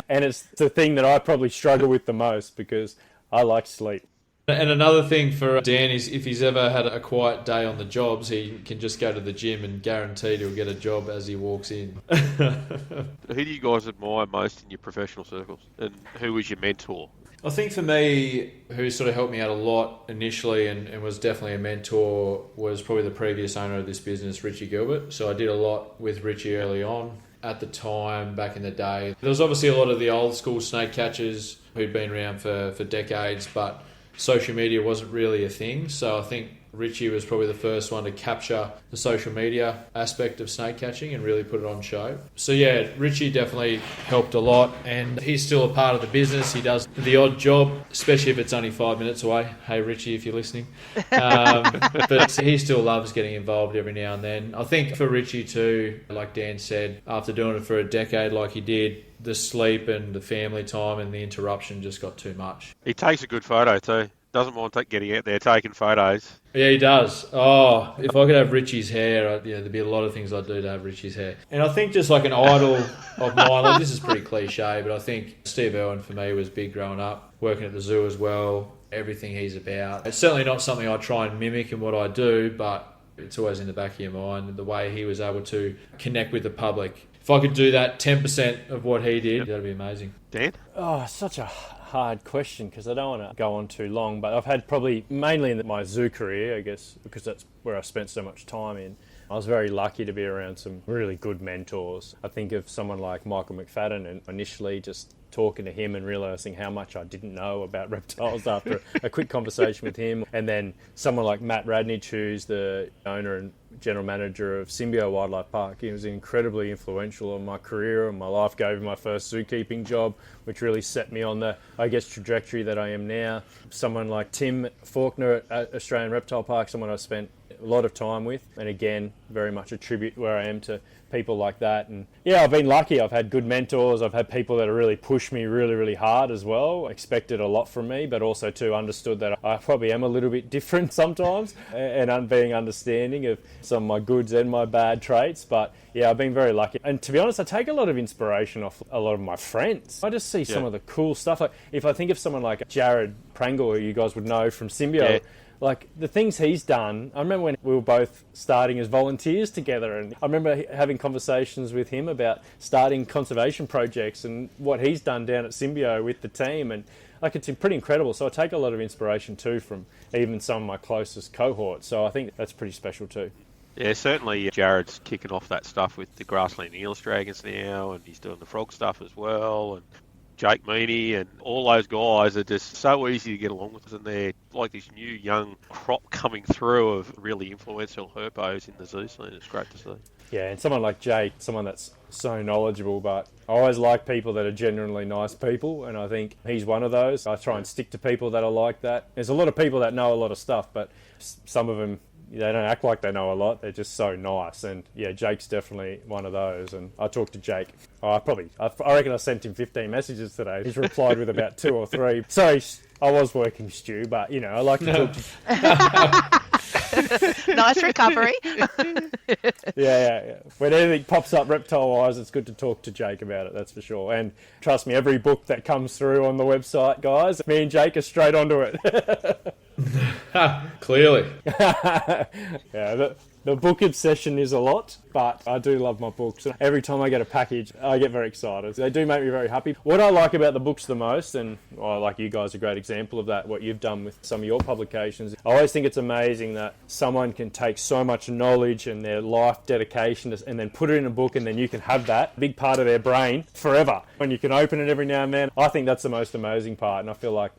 And it's the thing that I probably struggle with the most, because I like sleep. And another thing for Dan is if he's ever had a quiet day on the jobs, he can just go to the gym and guaranteed he'll get a job as he walks in. Who do you guys admire most in your professional circles? And who was your mentor? I think for me, who sort of helped me out a lot initially and was definitely a mentor was probably the previous owner of this business, Richie Gilbert. So I did a lot with Richie early on. At the time, back in the day, there was obviously a lot of the old school snake catchers who'd been around for decades, but social media wasn't really a thing. So I think Richie was probably the first one to capture the social media aspect of snake catching and really put it on show. So yeah, Richie definitely helped a lot, and he's still a part of the business. He does the odd job, especially if it's only 5 minutes away. Hey Richie, if you're listening. But he still loves getting involved every now and then. I think for Richie too, like Dan said, after doing it for a decade like he did, the sleep and the family time and the interruption just got too much. He takes a good photo too. Doesn't mind getting out there, taking photos. Yeah, he does. Oh, if I could have Richie's hair, there'd be a lot of things I'd do to have Richie's hair. And I think just like an idol of mine, like this is pretty cliche, but I think Steve Irwin for me was big growing up, working at the zoo as well, everything he's about. It's certainly not something I try and mimic in what I do, but it's always in the back of your mind, the way he was able to connect with the public. If I could do that 10% of what he did, that'd be amazing. Dan? Oh, such a hard question because I don't want to go on too long, but I've had probably mainly in my zoo career, I guess, because that's where I spent so much time in. I was very lucky to be around some really good mentors. I think of someone like Michael McFadden, and initially just talking to him and realising how much I didn't know about reptiles after a quick conversation with him. And then someone like Matt Radnich, who's the owner and general manager of Symbio Wildlife Park. He was incredibly influential on my career and my life, gave me my first zookeeping job, which really set me on the, trajectory that I am now. Someone like Tim Faulkner at Australian Reptile Park, someone I've spent a lot of time with, and again, very much a tribute where I am to people like that. And yeah, I've been lucky. I've had good mentors. I've had people that have really pushed me really, really hard as well, expected a lot from me, but also too understood that I probably am a little bit different sometimes and being understanding of some of my goods and my bad traits. But yeah, I've been very lucky. And to be honest, I take a lot of inspiration off a lot of my friends. I just see some of the cool stuff. Like if I think of someone like Jared Prangle, who you guys would know from Symbio, like the things he's done. I remember when we were both starting as volunteers together, and I remember having conversations with him about starting conservation projects and what he's done down at Symbio with the team, and like it's pretty incredible. So I take a lot of inspiration too from even some of my closest cohorts. So I think that's pretty special too. Yeah, certainly Jared's kicking off that stuff with the grassland Eels Dragons now, and he's doing the frog stuff as well, and Jake Meaney and all those guys are just so easy to get along with, and they're like this new young crop coming through of really influential herpos in the zoo scene. It's great to see. Yeah, and someone like Jake, someone that's so knowledgeable, but I always like people that are genuinely nice people, and I think he's one of those. I try and stick to people that are like that. There's a lot of people that know a lot of stuff, but some of them, they don't act like they know a lot. They're just so nice. And yeah, Jake's definitely one of those. And I talked to Jake. I reckon I sent him 15 messages today. He's replied with about 2 or 3. Sorry, I was working, Stu, but I like to talk to... Nice recovery. Yeah. When anything pops up reptile-wise, it's good to talk to Jake about it, that's for sure. And trust me, every book that comes through on the website, guys, me and Jake are straight onto it. Clearly. Yeah, the book obsession is a lot, but I do love my books. Every time I get a package, I get very excited. They do make me very happy. What I like about the books the most, and like you guys are a great example of that, what you've done with some of your publications, I always think it's amazing that someone can take so much knowledge and their life dedication and then put it in a book, and then you can have that big part of their brain forever. When you can open it every now and then, I think that's the most amazing part, and I feel like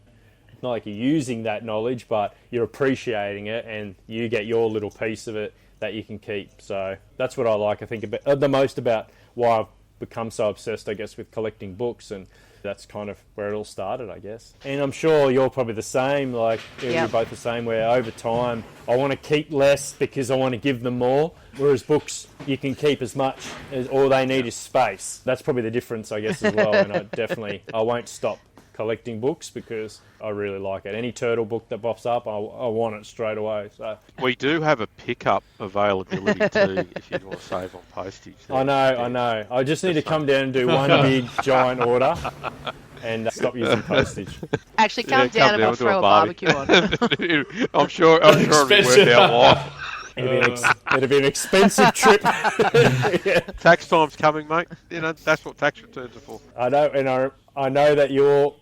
not like you're using that knowledge, but you're appreciating it and you get your little piece of it that you can keep. So that's what I like, I think, the most about why I've become so obsessed, I guess, with collecting books, and that's kind of where it all started, I guess. And I'm sure you're probably the same, like you're both the same, where over time I want to keep less because I want to give them more, whereas books you can keep as much as all they need is space. That's probably the difference, I guess, as well. And I won't stop collecting books because I really like it. Any turtle book that pops up, I want it straight away. So we do have a pickup availability too, if you want to save on postage. I know. I just need to come down and do one big giant order. and stop using postage. Actually, come down and I'll throw a barbecue on. I'm sure it'll be worth our while. It'd be an expensive trip. Yeah. Tax time's coming, mate. You know, that's what tax returns are for. I know, and I know that you're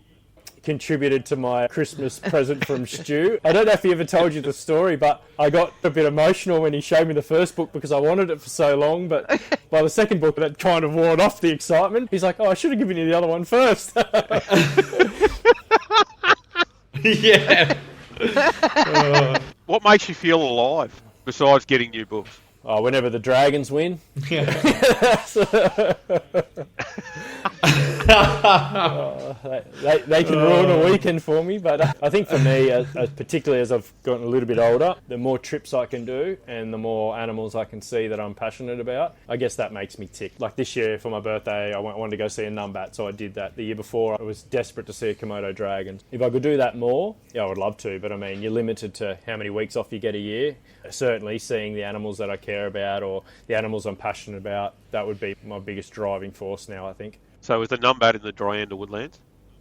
contributed to my Christmas present from Stu. I don't know if he ever told you the story, but I got a bit emotional when he showed me the first book because I wanted it for so long, but by the second book that kind of worn off the excitement. He's like, oh, I should have given you the other one first. Yeah. What makes you feel alive besides getting new books? Oh, whenever the Dragons win. They can ruin a weekend for me, but I think for me, particularly as I've gotten a little bit older, the more trips I can do and the more animals I can see that I'm passionate about, I guess that makes me tick. Like this year for my birthday, I wanted to go see a numbat, so I did that. The year before, I was desperate to see a Komodo dragon. If I could do that more, yeah, I would love to, but I mean, you're limited to how many weeks off you get a year. Certainly seeing the animals that I care about or the animals I'm passionate about, that would be my biggest driving force now, I think. So was the numbat in the Dryanda woodlands?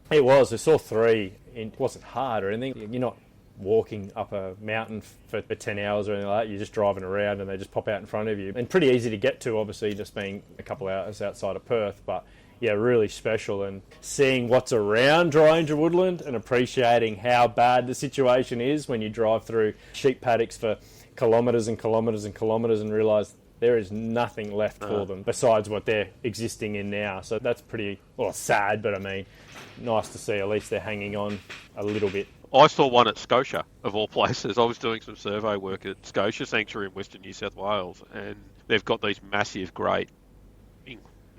It was. I saw 3. It wasn't hard or anything. You're not walking up a mountain for 10 hours or anything like that. You're just driving around and they just pop out in front of you. And pretty easy to get to, obviously, just being a couple of hours outside of Perth. But yeah, really special. And seeing what's around Dryanda woodland and appreciating how bad the situation is when you drive through sheep paddocks for kilometres and kilometres and kilometres and realise there is nothing left for them besides what they're existing in now. So that's pretty, well, sad, but I mean, nice to see at least they're hanging on a little bit. I saw one at Scotia, of all places. I was doing some survey work at Scotia Sanctuary in Western New South Wales, and they've got these massive, great,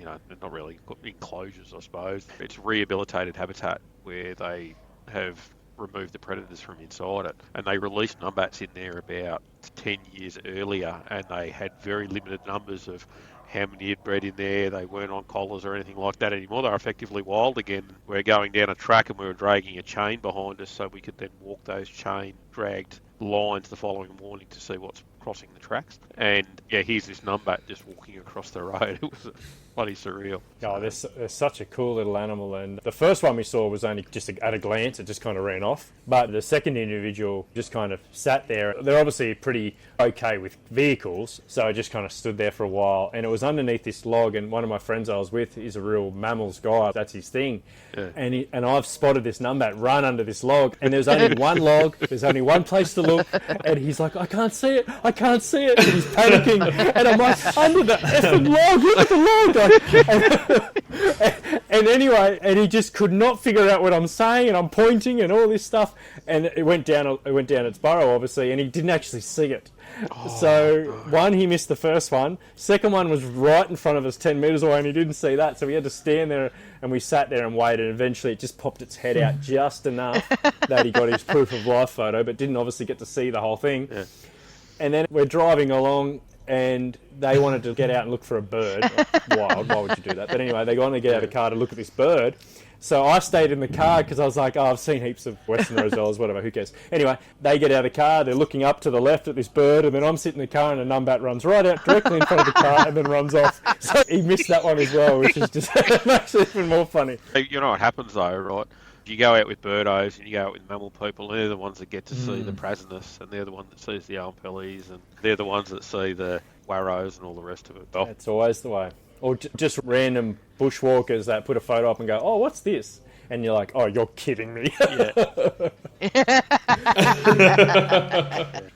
not really enclosures, I suppose. It's rehabilitated habitat where they have removed the predators from inside it, and they released numbats in there about 10 years earlier, and they had very limited numbers of how many had bred in there. They weren't on collars or anything like that anymore. They're effectively wild again. We're going down a track and we were dragging a chain behind us so we could then walk those chain dragged lines the following morning to see what's crossing the tracks. And yeah, here's this numbat just walking across the road. It was bloody surreal. Oh, they're such a cool little animal, and the first one we saw was only just at a glance, it just kind of ran off. But the second individual just kind of sat there. They're obviously pretty okay with vehicles, so I just kind of stood there for a while, and it was underneath this log, and one of my friends I was with is a real mammals guy, that's his thing. Yeah. And I've spotted this numbat run under this log, and there's only one log, there's only one place to look, and he's like, I can't see it, and he's panicking, and I'm like, under the effing log, look at the log. And anyway, and he just could not figure out what I'm saying, and I'm pointing and all this stuff, and it went down its burrow, obviously, and he didn't actually see it. One, he missed the first one. Second one was right in front of us 10 metres away, and he didn't see that, so we had to stand there, and we sat there and waited, and eventually it just popped its head out just enough that he got his proof of life photo, but didn't obviously get to see the whole thing. Yeah. And then we're driving along, and they wanted to get out and look for a bird. Why would you do that? But anyway, they wanted to get out of the car to look at this bird. So I stayed in the car because I was like, I've seen heaps of Western Rosellas, whatever, who cares? Anyway, they get out of the car, they're looking up to the left at this bird, and then I'm sitting in the car and a numbat runs right out directly in front of the car and then runs off. So he missed that one as well, which is just makes it even more funny. You know what happens though, right? You go out with birdos and you go out with mammal people, and they're the ones that get to see the prasinus, and they're the one that sees the armpellies, and they're the ones that see the warrows and all the rest of it. Oh. That's always the way. Or just random bushwalkers that put a photo up and go, oh, what's this? And you're like, oh, you're kidding me. Yeah.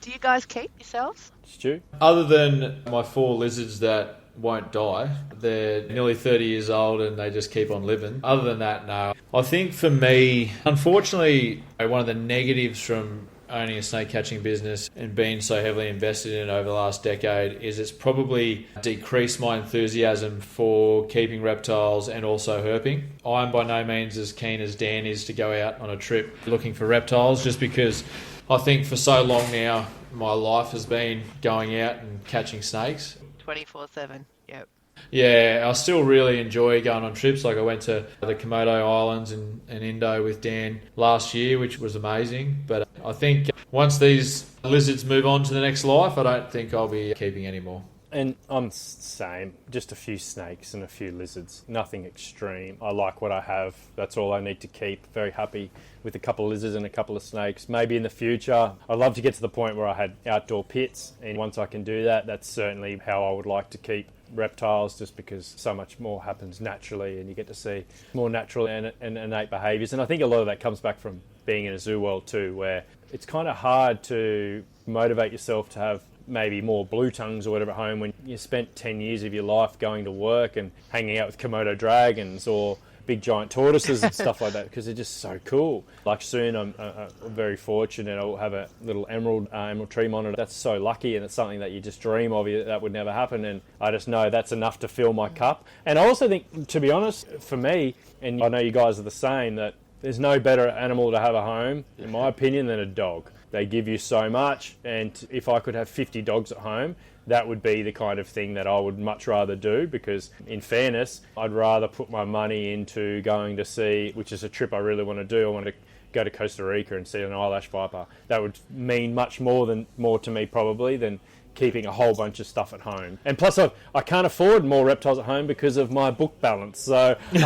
Do you guys keep yourselves? Stu? Other than my 4 lizards that won't die, they're nearly 30 years old and they just keep on living. Other than that, no. I think for me, unfortunately, one of the negatives from owning a snake catching business and being so heavily invested in it over the last decade is it's probably decreased my enthusiasm for keeping reptiles and also herping. I'm by no means as keen as Dan is to go out on a trip looking for reptiles, just because I think for so long now my life has been going out and catching snakes. 24/7, yep. Yeah, I still really enjoy going on trips. Like I went to the Komodo Islands and Indo with Dan last year, which was amazing. But I think once these lizards move on to the next life, I don't think I'll be keeping any more. And I'm same, just a few snakes and a few lizards, nothing extreme. I like what I have, that's all I need to keep. Very happy with a couple of lizards and a couple of snakes. Maybe in the future, I'd love to get to the point where I had outdoor pits, and once I can do that, that's certainly how I would like to keep reptiles, just because so much more happens naturally and you get to see more natural and innate behaviours. And I think a lot of that comes back from being in a zoo world too, where it's kind of hard to motivate yourself to have maybe more blue tongues or whatever at home when you spent 10 years of your life going to work and hanging out with Komodo dragons or big giant tortoises and stuff like that, because they're just so cool. Like soon I'm very fortunate, I'll have a little emerald tree monitor. That's so lucky, and it's something that you just dream of, that would never happen, and I just know that's enough to fill my cup. And I also think, to be honest, for me, and I know you guys are the same, that there's no better animal to have a home, in my opinion, than a dog. They give you so much, and if I could have 50 dogs at home, that would be the kind of thing that I would much rather do, because in fairness, I'd rather put my money into going to see, which is a trip I really want to do. I want to go to Costa Rica and see an eyelash viper. That would mean much more to me probably than keeping a whole bunch of stuff at home. And plus I can't afford more reptiles at home because of my book balance. So I'm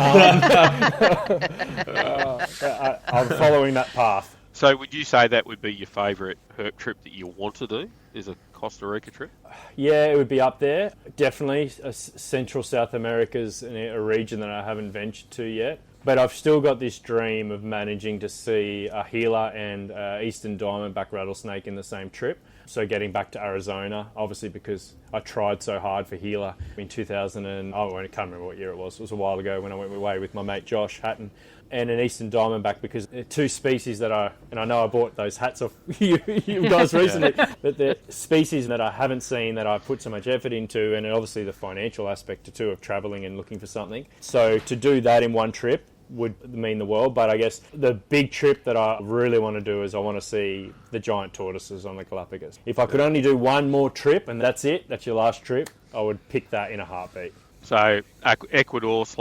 following that path. So would you say that would be your favourite herp trip that you want to do, is a Costa Rica trip? Yeah, it would be up there. Definitely. Central South America's a region that I haven't ventured to yet. But I've still got this dream of managing to see a Gila and Eastern Diamondback rattlesnake in the same trip. So getting back to Arizona, obviously because I tried so hard for Gila in 2000 and I can't remember what year it was. It was a while ago when I went away with my mate Josh Hatton, and an Eastern Diamondback, because they're two species that and I know I bought those hats off you guys recently, but they're species that I haven't seen, that I put so much effort into, and obviously the financial aspect too of travelling and looking for something. So to do that in one trip would mean the world. But I guess the big trip that I really want to do is I want to see the giant tortoises on the Galapagos. If I could only do one more trip and that's it, that's your last trip, I would pick that in a heartbeat. So Ecuador /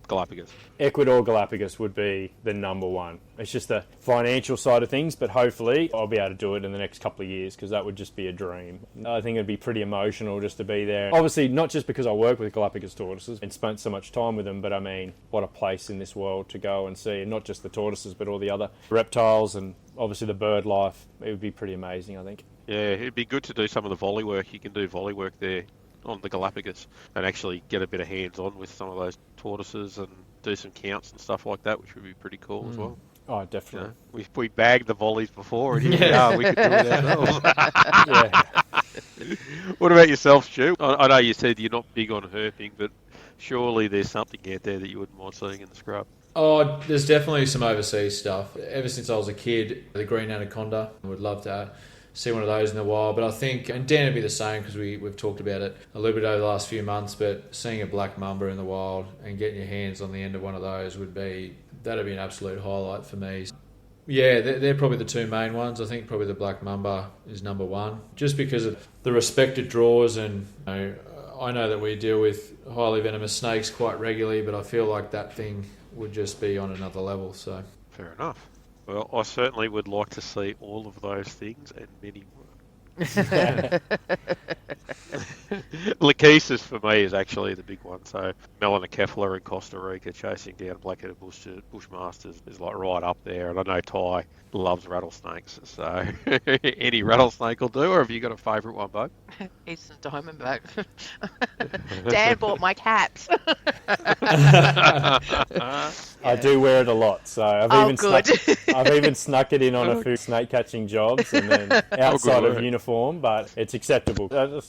Galapagos. Ecuador, Galapagos would be the number one. It's just the financial side of things, but hopefully I'll be able to do it in the next couple of years, because that would just be a dream. I think it'd be pretty emotional just to be there. Obviously, not just because I work with Galapagos tortoises and spent so much time with them, but I mean, what a place in this world to go and see, and not just the tortoises, but all the other reptiles and obviously the bird life. It would be pretty amazing, I think. Yeah, it'd be good to do some of the volley work. You can do volley work there on the Galapagos and actually get a bit of hands-on with some of those tortoises and do some counts and stuff like that, which would be pretty cool as well. Oh, definitely. You know, we bagged the volleys before, and here we are. We could do it ourselves. Yeah. What about yourself, Stu? I know you said you're not big on herping, but surely there's something out there that you wouldn't mind seeing in the scrub. Oh, there's definitely some overseas stuff. Ever since I was a kid, the green anaconda, I would love to see one of those in the wild. But I think, and Dan would be the same, because we've talked about it a little bit over the last few months, but seeing a black mamba in the wild and getting your hands on the end of one of those that'd be an absolute highlight for me. Yeah, they're probably the two main ones. I think probably the black mamba is number one, just because of the respect it draws. And I know that we deal with highly venomous snakes quite regularly, but I feel like that thing would just be on another level. So Fair enough. Well, I certainly would like to see all of those things and many more. Lachesis for me is actually the big one. So Melanocephala in Costa Rica chasing down black-headed bushmasters is like right up there. And I know Ty loves rattlesnakes, so any rattlesnake will do. Or have you got a favourite one, Bo? Eastern Diamondback. Dan bought my cap. I do wear it a lot, so I've even snuck it in on a few snake catching jobs, and then outside of uniform, but it's acceptable.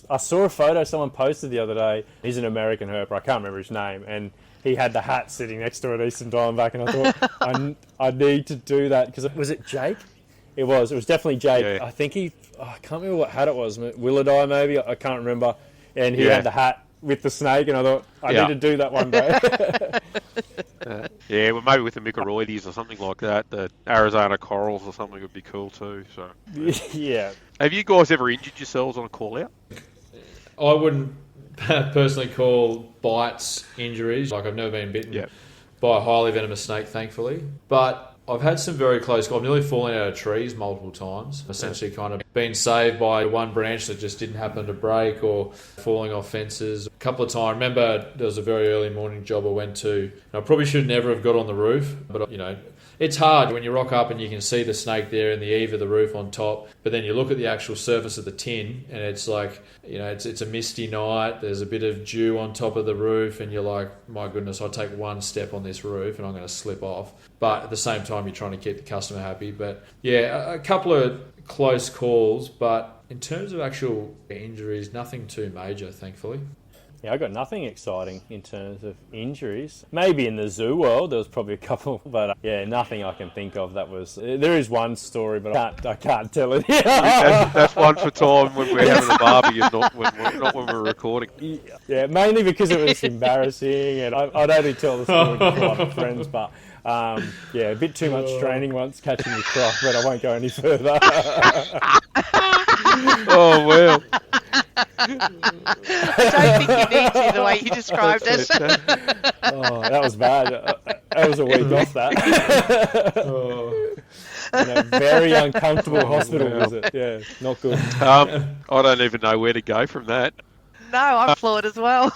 I saw a photo someone posted the other day. He's an American herper, I can't remember his name, and he had the hat sitting next to an Eastern Diamondback, and I thought, I need to do that, because was it Jake? It was definitely Jake. Yeah. I think I can't remember what hat it was, Willardy maybe, I can't remember, and he had the hat with the snake, and I thought, I need to do that one day. Well, maybe with the Mycorrhizae or something like that. The Arizona corals or something would be cool too. So yeah. Have you guys ever injured yourselves on a call out? I wouldn't personally call bites injuries. Like, I've never been bitten by a highly venomous snake, thankfully. But I've had some very close calls. I've nearly fallen out of trees multiple times, essentially kind of been saved by one branch that just didn't happen to break or falling off fences. A couple of times, I remember there was a very early morning job I went to, and I probably should never have got on the roof, but it's hard when you rock up and you can see the snake there in the eave of the roof on top, but then you look at the actual surface of the tin and it's like, it's a misty night, there's a bit of dew on top of the roof and you're like, my goodness, I'll take one step on this roof and I'm going to slip off. But at the same time, you're trying to keep the customer happy. But yeah, a couple of close calls, but in terms of actual injuries, nothing too major, thankfully. Yeah, I got nothing exciting in terms of injuries. Maybe in the zoo world there was probably a couple, but yeah, nothing I can think of that was. There is one story, but I can't tell it. That's one for time when we're having a barbie, and not when we're recording. Yeah, mainly because it was embarrassing, and I'd only tell the story to my friends, but. A bit too much training once catching the croc, but I won't go any further. Oh, well. I don't think you need to, the way you described it. Oh, that was bad. That was a week off that. Very uncomfortable hospital visit. Yeah, not good. I don't even know where to go from that. No, I'm floored as well.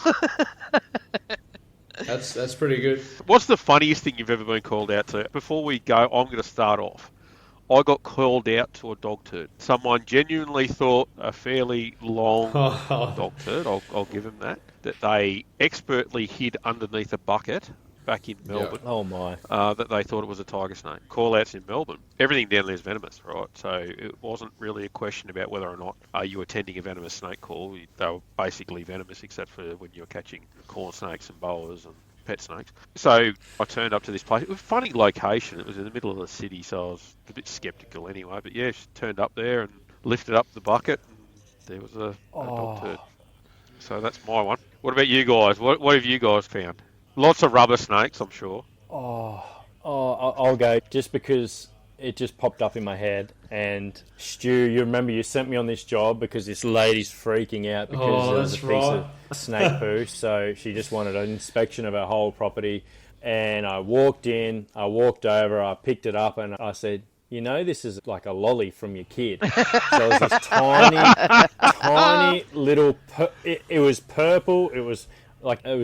That's pretty good. What's the funniest thing you've ever been called out to? Before we go, I'm going to start off. I got called out to a dog turd. Someone genuinely thought a fairly long dog turd, I'll give them that they expertly hid underneath a bucket back in Melbourne. Yeah. Oh my. That they thought it was a tiger snake. Call-outs in Melbourne. Everything down there is venomous, right? So it wasn't really a question about whether or not you were attending a venomous snake call. They were basically venomous except for when you were catching corn snakes and boas and pet snakes. So I turned up to this place. It was a funny location. It was in the middle of the city, so I was a bit sceptical anyway. But yeah, she turned up there and lifted up the bucket, and there was a dog turd. So that's my one. What about you guys? What have you guys found? Lots of rubber snakes, I'm sure. I'll go just because it just popped up in my head. And Stu, you remember you sent me on this job because this lady's freaking out because there was a piece of snake poo. So she just wanted an inspection of her whole property. And I walked in, I walked over, I picked it up, and I said, this is like a lolly from your kid. So it was this tiny little. It was purple. It was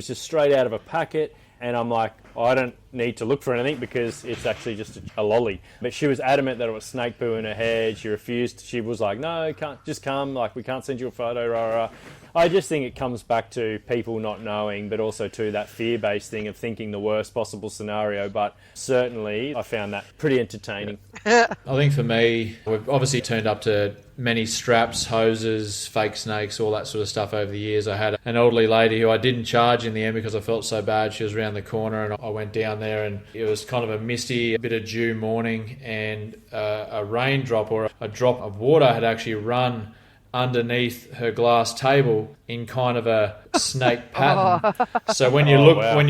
just straight out of a packet, and I'm like, I don't need to look for anything because it's actually just a lolly. But she was adamant that it was snake poo in her head. She refused. She was like, no, can't, just come. Like, we can't send you a photo. Rah, rah. I just think it comes back to people not knowing, but also to that fear-based thing of thinking the worst possible scenario. But certainly, I found that pretty entertaining. I think for me, we've obviously turned up to many straps, hoses, fake snakes, all that sort of stuff over the years. I had an elderly lady who I didn't charge in the end because I felt so bad. She was around the corner and I went down there and it was kind of a misty, a bit of dew morning, and a raindrop or a drop of water had actually run underneath her glass table in kind of a snake pattern. So when you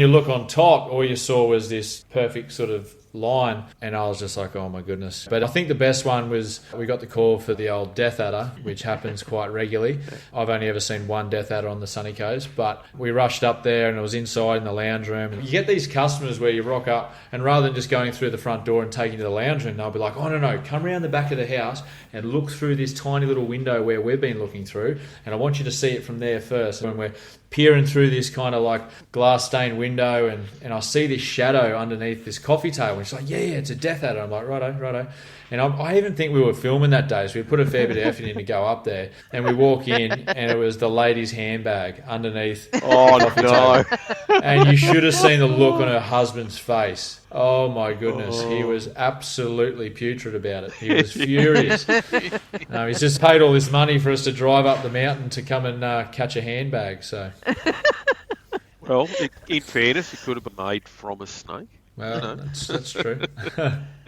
look on top, all you saw was this perfect sort of line, and I was just like, oh my goodness. But I think the best one was we got the call for the old death adder, which happens quite regularly. I've only ever seen one death adder on the sunny coast, but we rushed up there and it was inside in the lounge room. And you get these customers where you rock up and rather than just going through the front door and taking you to the lounge room, they'll be like, oh no, come around the back of the house and look through this tiny little window where we've been looking through, and I want you to see it from there first. When we're peering through this kind of like glass stained window and I see this shadow underneath this coffee table, and she's like, yeah, it's a death adder. I'm like, righto. And I even think we were filming that day, so we put a fair bit of effort in to go up there, and we walk in and it was the lady's handbag underneath the coffee table. And you should have seen the look on her husband's face. Oh my goodness, he was absolutely putrid about it. He was furious. He's just paid all this money for us to drive up the mountain to come and catch a handbag. So, well, in fairness, it could have been made from a snake. Well, that's true.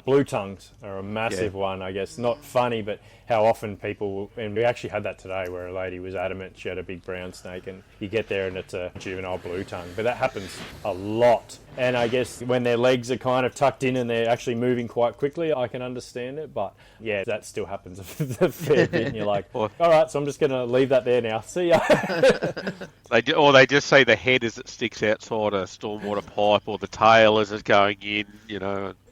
Blue tongues are a massive one, I guess. Not funny, but how often people... And we actually had that today where a lady was adamant she had a big brown snake, and you get there and it's a juvenile blue tongue. But that happens a lot. And I guess when their legs are kind of tucked in and they're actually moving quite quickly, I can understand it. But yeah, that still happens a fair bit. And you're like, all right, so I'm just going to leave that there now. See ya. They just say the head as it sticks outside a stormwater pipe, or the tail as it's going in,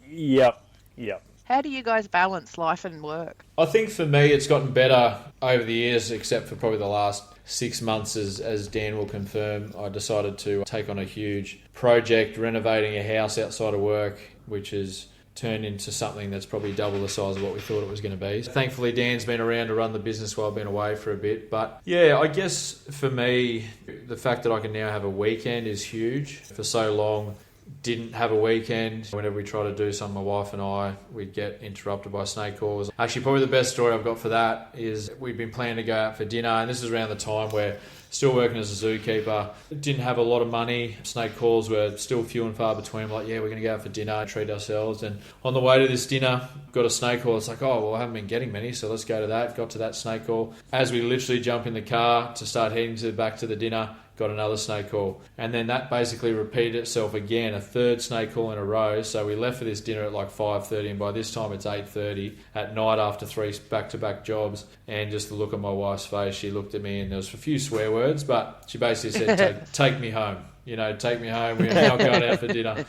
Yep. Yep. How do you guys balance life and work? I think for me, it's gotten better over the years, except for probably the last 6 months, as Dan will confirm. I decided to take on a huge project, renovating a house outside of work, which has turned into something that's probably double the size of what we thought it was going to be. Thankfully, Dan's been around to run the business while I've been away for a bit. But yeah, I guess for me, the fact that I can now have a weekend is huge. For so long, didn't have a weekend. Whenever we try to do something, my wife and I, we'd get interrupted by snake calls. Actually, probably the best story I've got for that is we've been planning to go out for dinner, and this is around the time where still working as a zookeeper, didn't have a lot of money. Snake calls were still few and far between. Like, yeah, we're going to go out for dinner, treat ourselves. And on the way to this dinner, got a snake call. It's like, oh, well, I haven't been getting many, so let's go to that. Got to that snake call. As we literally jump in the car to start heading back to the dinner, got another snake call. And then that basically repeated itself again, a third snake call in a row. So we left for this dinner at like 5:30, and by this time it's 8:30 at night after 3 back-to-back jobs. And just the look on my wife's face, she looked at me and there was a few swear words, but she basically said, take me home. You know, take me home. We're not going out for dinner.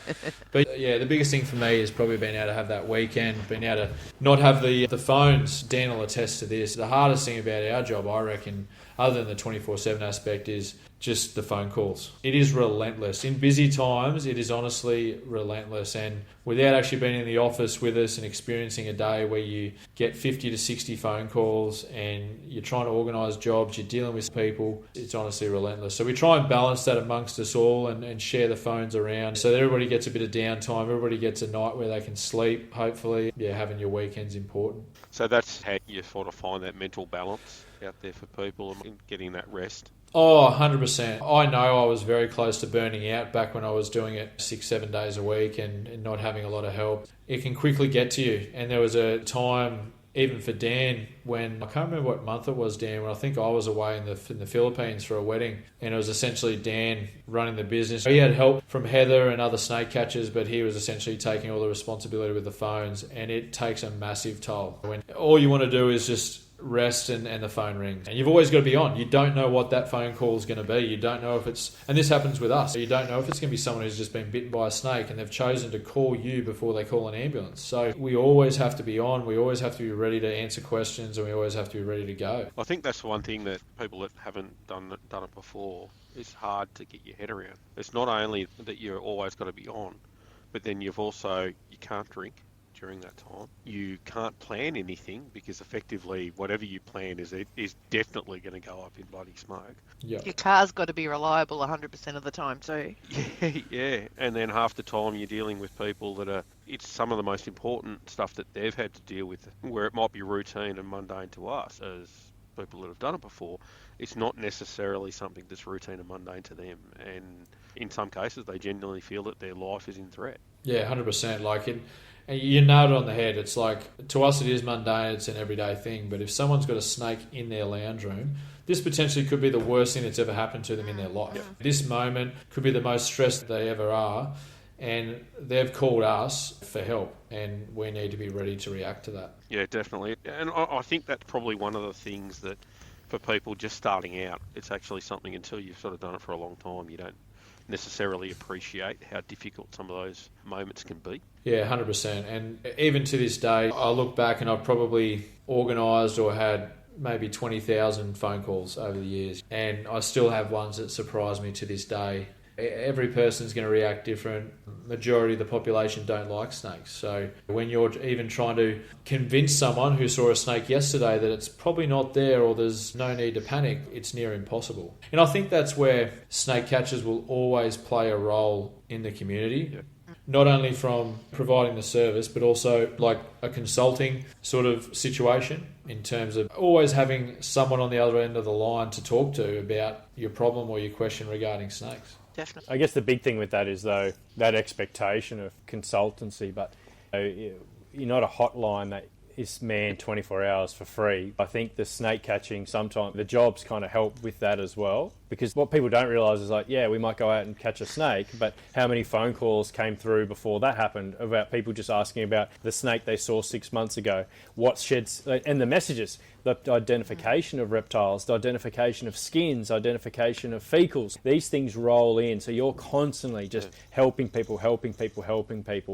But yeah, the biggest thing for me is probably being able to have that weekend, being able to not have the phones. Dan will attest to this. The hardest thing about our job, I reckon, other than the 24/7 aspect, is just the phone calls. It is relentless. In busy times, it is honestly relentless. And without actually being in the office with us and experiencing a day where you get 50 to 60 phone calls and you're trying to organise jobs, you're dealing with people, it's honestly relentless. So we try and balance that amongst us all and share the phones around so that everybody gets a bit of downtime, everybody gets a night where they can sleep, hopefully. Yeah, having your weekend's important. So that's how you sort of find that mental balance out there for people and getting that rest. Oh, 100%. I know I was very close to burning out back when I was doing it 6-7 days a week and not having a lot of help. It can quickly get to you. And there was a time, even for Dan, when I can't remember what month it was, Dan, when I think I was away in the Philippines for a wedding, and it was essentially Dan running the business. He had help from Heather and other snake catchers, but he was essentially taking all the responsibility with the phones, and it takes a massive toll. When all you want to do is just rest and the phone rings. And you've always got to be on. You don't know what that phone call is going to be. You don't know if it's... And this happens with us. You don't know if it's going to be someone who's just been bitten by a snake and they've chosen to call you before they call an ambulance. So we always have to be on. We always have to be ready to answer questions, and we always have to be ready to go. I think that's one thing that people that haven't done it before, it's hard to get your head around. It's not only that you're always got to be on, but then you can't drink during that time. You can't plan anything because effectively whatever you plan is definitely going to go up in bloody smoke. Yeah. Your car's got to be reliable 100% of the time too. Yeah. And then half the time you're dealing with people that it's some of the most important stuff that they've had to deal with, where it might be routine and mundane to us as people that have done it before. It's not necessarily something that's routine and mundane to them. And in some cases, they genuinely feel that their life is in threat. Yeah, 100%. Like it. And you nailed it on the head. It's like, to us it is mundane, it's an everyday thing, but if someone's got a snake in their lounge room, this potentially could be the worst thing that's ever happened to them in their life. Yeah. This moment could be the most stressed they ever are, and they've called us for help, and we need to be ready to react to that. Yeah, definitely. And I think that's probably one of the things that, for people just starting out, it's actually something until you've sort of done it for a long time, you don't necessarily appreciate how difficult some of those moments can be. Yeah, 100%. And even to this day, I look back and I've probably organised or had maybe 20,000 phone calls over the years, and I still have ones that surprise me to this day. Every person's going to react different. Majority of the population don't like snakes. So when you're even trying to convince someone who saw a snake yesterday that it's probably not there or there's no need to panic, it's near impossible. And I think that's where snake catchers will always play a role in the community. Yep. Not only from providing the service, but also like a consulting sort of situation in terms of always having someone on the other end of the line to talk to about your problem or your question regarding snakes. Definitely. I guess the big thing with that is, though, that expectation of consultancy, but you're not a hotline that is manned 24 hours for free. I think the snake catching, sometimes the jobs kind of help with that as well, because what people don't realise is like, yeah, we might go out and catch a snake, but how many phone calls came through before that happened about people just asking about the snake they saw 6 months ago, what sheds, and the messages, the identification of reptiles, the identification of skins, identification of fecals. These things roll in, so you're constantly just helping people,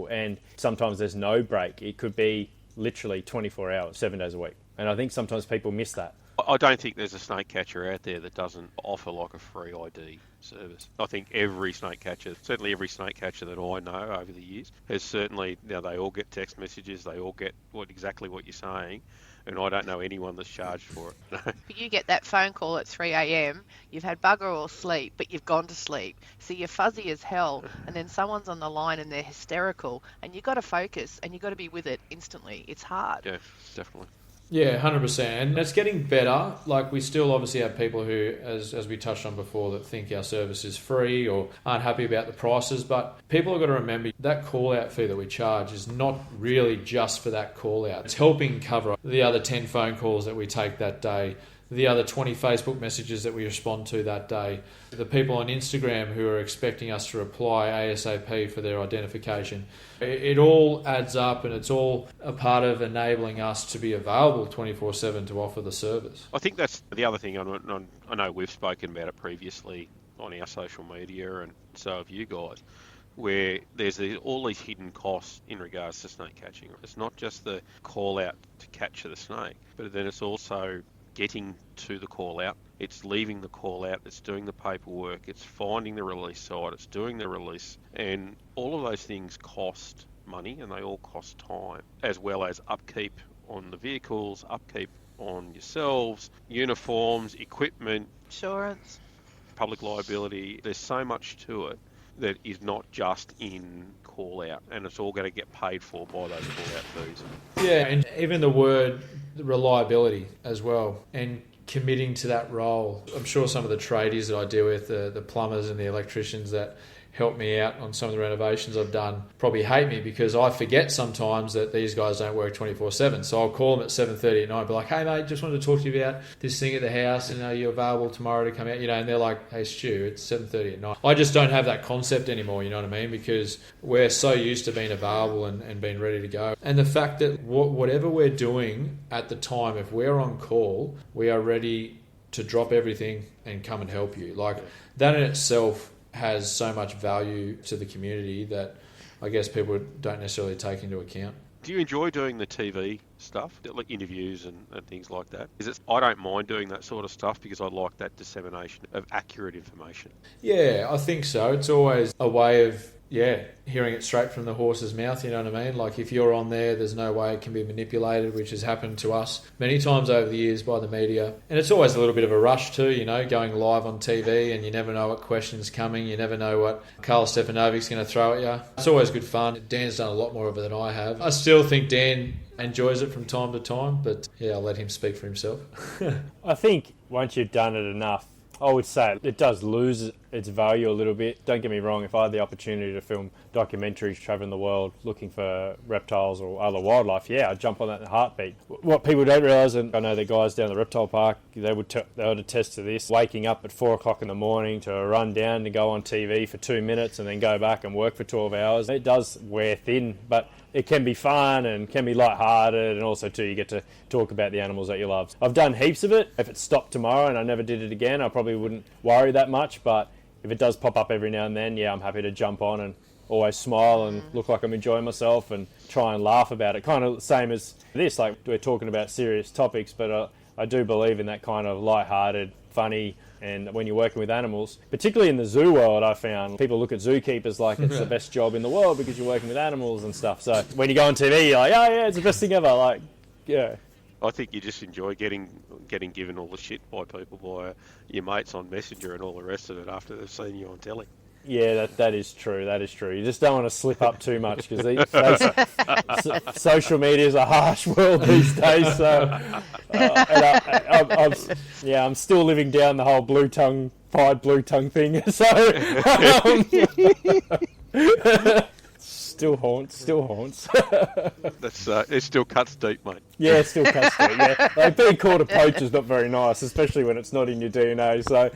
and sometimes there's no break. It could be literally 24 hours, 7 days a week. And I think sometimes people miss that. I don't think there's a snake catcher out there that doesn't offer like a free ID service. I think every snake catcher, certainly every snake catcher that I know over the years, has certainly, they all get text messages, they all get exactly what you're saying, and I don't know anyone that's charged for it. But you get that phone call at 3 a.m, you've had bugger all sleep, but you've gone to sleep. So you're fuzzy as hell, and then someone's on the line and they're hysterical, and you've got to focus, and you've got to be with it instantly. It's hard. Yeah, definitely. Yeah, 100%. And it's getting better. Like, we still obviously have people who, as we touched on before, that think our service is free or aren't happy about the prices. But people have got to remember that call-out fee that we charge is not really just for that call-out. It's helping cover the other 10 phone calls that we take that day, the other 20 Facebook messages that we respond to that day, the people on Instagram who are expecting us to reply ASAP for their identification. It all adds up, and it's all a part of enabling us to be available 24/7 to offer the service. I think that's the other thing. I know we've spoken about it previously on our social media, and so have you guys, where there's all these hidden costs in regards to snake catching. It's not just the call out to catch the snake, but then it's also getting to the call out, it's leaving the call out, it's doing the paperwork, it's finding the release site, it's doing the release, and all of those things cost money, and they all cost time, as well as upkeep on the vehicles, upkeep on yourselves, uniforms, equipment, Insurance. public liability. There's so much to it that is not just in call out, and it's all going to get paid for by those call out fees. Yeah, and even the word reliability as well, and committing to that role. I'm sure some of the tradies that I deal with, the plumbers and the electricians that help me out on some of the renovations I've done, probably hate me because I forget sometimes that these guys don't work 24/7. So I'll call them at 7:30 at night and be like, hey mate, just wanted to talk to you about this thing at the house, and are you available tomorrow to come out? And they're like, hey Stu, it's 7:30 at night. I just don't have that concept anymore, you know what I mean? Because we're so used to being available and being ready to go. And the fact that whatever we're doing at the time, if we're on call, we are ready to drop everything and come and help you. Like, that in itself has so much value to the community that I guess people don't necessarily take into account. Do you enjoy doing the TV stuff, like interviews and things like that? I don't mind doing that sort of stuff because I like that dissemination of accurate information. Yeah, I think so. It's always a way of, hearing it straight from the horse's mouth, you know what I mean? Like, if you're on there's no way it can be manipulated, which has happened to us many times over the years by the media. And it's always a little bit of a rush too, going live on TV, and you never know what question's coming, you never know what Karl Stefanovic's going to throw at you. It's always good fun. Dan's done a lot more of it than I have. I still think Dan enjoys it from time to time, but I'll let him speak for himself. I think once you've done it enough, I would say it does lose its value a little bit. Don't get me wrong, if I had the opportunity to film documentaries traveling the world looking for reptiles or other wildlife, I'd jump on that in a heartbeat. What people don't realise, and I know the guys down the reptile park, they would attest to this, waking up at 4 o'clock in the morning to run down to go on TV for 2 minutes and then go back and work for 12 hours. It does wear thin, but it can be fun and can be lighthearted, and also too, you get to talk about the animals that you love. I've done heaps of it. If it stopped tomorrow and I never did it again, I probably wouldn't worry that much, but if it does pop up every now and then, I'm happy to jump on and always smile and look like I'm enjoying myself and try and laugh about it. Kind of the same as this, like we're talking about serious topics, but I do believe in that kind of lighthearted, funny. And when you're working with animals, particularly in the zoo world, I found people look at zookeepers like it's the best job in the world because you're working with animals and stuff. So when you go on TV, you're like, it's the best thing ever. Like, I think you just enjoy getting given all the shit by people, by your mates on Messenger and all the rest of it after they've seen you on telly. Yeah, that is true. That is true. You just don't want to slip up too much because social media is a harsh world these days. So, I'm still living down the whole fried blue tongue thing. So, Still haunts. That's it still cuts deep, mate. Yeah, it still cuts deep, yeah. Like, being called a poacher is not very nice, especially when it's not in your DNA, so...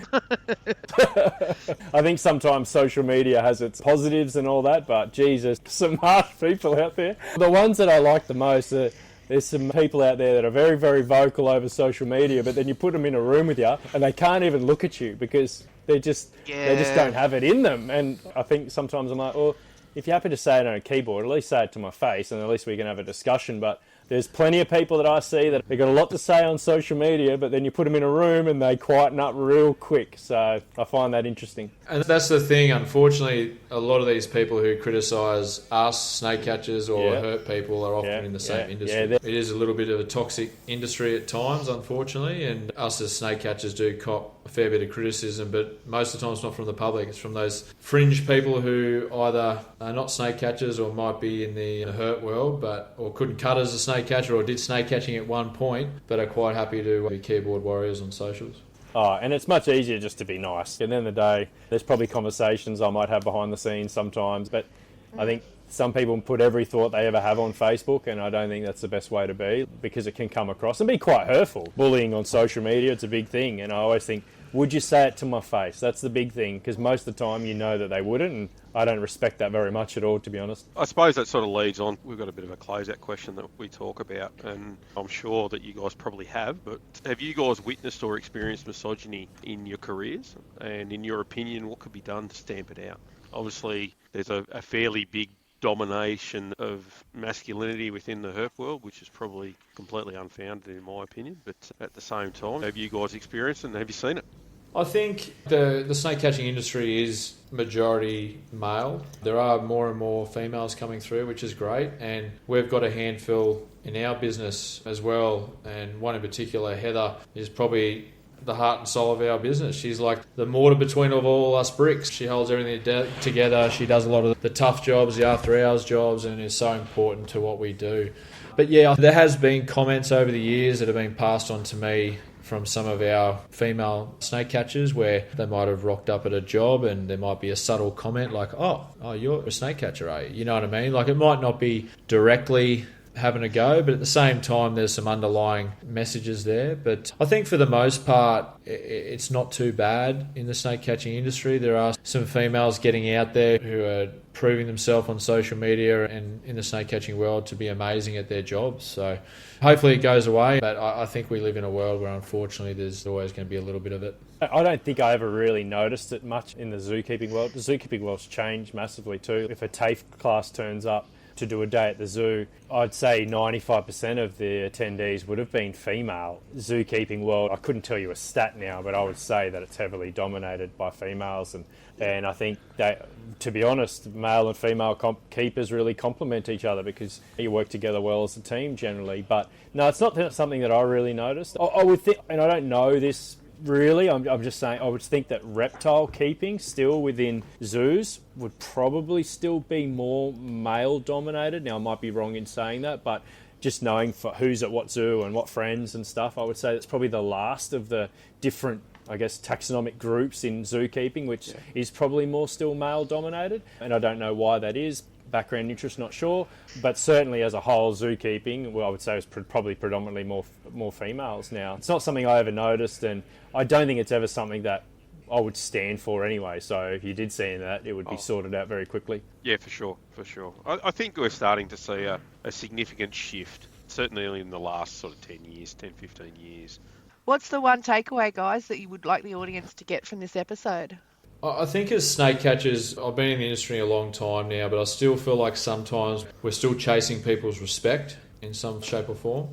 I think sometimes social media has its positives and all that, but Jesus, some harsh people out there. The ones that I like the most are... There's some people out there that are very, very vocal over social media, but then you put them in a room with you and they can't even look at you because they just don't have it in them. And I think sometimes I'm like, well, if you happen to say it on a keyboard, at least say it to my face and at least we can have a discussion. But there's plenty of people that I see that they've got a lot to say on social media, but then you put them in a room and they quieten up real quick. So I find that interesting. And that's the thing, unfortunately, a lot of these people who criticise us, snake catchers, or hurt people are often in the same industry. It is a little bit of a toxic industry at times, unfortunately, and us as snake catchers do cop a fair bit of criticism, but most of the time it's not from the public, it's from those fringe people who either are not snake catchers or might be in the hurt world, or couldn't cut as a snake catcher or did snake catching at one point, but are quite happy to be keyboard warriors on socials. Oh, and it's much easier just to be nice. At the end of the day, there's probably conversations I might have behind the scenes sometimes, but I think some people put every thought they ever have on Facebook, and I don't think that's the best way to be because it can come across and be quite hurtful. Bullying on social media, it's a big thing, and I always think, would you say it to my face? That's the big thing, because most of the time you know that they wouldn't, and I don't respect that very much at all, to be honest. I suppose that sort of leads on. We've got a bit of a closeout question that we talk about, and I'm sure that you guys probably have, but have you guys witnessed or experienced misogyny in your careers? And in your opinion, what could be done to stamp it out? Obviously, there's a fairly big domination of masculinity within the herp world, which is probably completely unfounded in my opinion, but at the same time, have you guys experienced it and have you seen it? I think the snake catching industry is majority male. There are more and more females coming through, which is great, and we've got a handful in our business as well, and one in particular, Heather, is probably the heart and soul of our business. She's like the mortar between of all us bricks. She holds everything together. She does a lot of the tough jobs, the after hours jobs, and is so important to what we do. But yeah, there has been comments over the years that have been passed on to me from some of our female snake catchers where they might have rocked up at a job and there might be a subtle comment like, oh, you're a snake catcher, are you? You know what I mean? Like, it might not be directly having a go, but at the same time there's some underlying messages there. But I think for the most part it's not too bad in the snake catching industry. There are some females getting out there who are proving themselves on social media and in the snake catching world to be amazing at their jobs. So hopefully it goes away, but I think we live in a world where unfortunately there's always going to be a little bit of it. I don't think I ever really noticed it much in the zookeeping world. The zookeeping world's changed massively too. If a TAFE class turns up to do a day at the zoo, I'd say 95% of the attendees would have been female. Zookeeping world, I couldn't tell you a stat now, but I would say that it's heavily dominated by females, and I think that, to be honest, male and female keepers really complement each other because you work together well as a team generally. But no, it's not something that I really noticed. I would think, and I don't know this really, I'm just saying, I would think that reptile keeping still within zoos would probably still be more male dominated. Now I might be wrong in saying that, but just knowing for who's at what zoo and what friends and stuff, I would say that's probably the last of the different, I guess, taxonomic groups in zookeeping, which is probably more still male dominated, and I don't know why that is. Background interest, not sure, but certainly as a whole, zookeeping, well, I would say it's probably predominantly more females now. It's not something I ever noticed, and I don't think it's ever something that I would stand for anyway. So if you did see that, it would be sorted out very quickly. Yeah, for sure. I think we're starting to see a significant shift, certainly in the last sort of 10 years, 10, 15 years. What's the one takeaway, guys, that you would like the audience to get from this episode? I think as snake catchers, I've been in the industry a long time now, but I still feel like sometimes we're still chasing people's respect in some shape or form.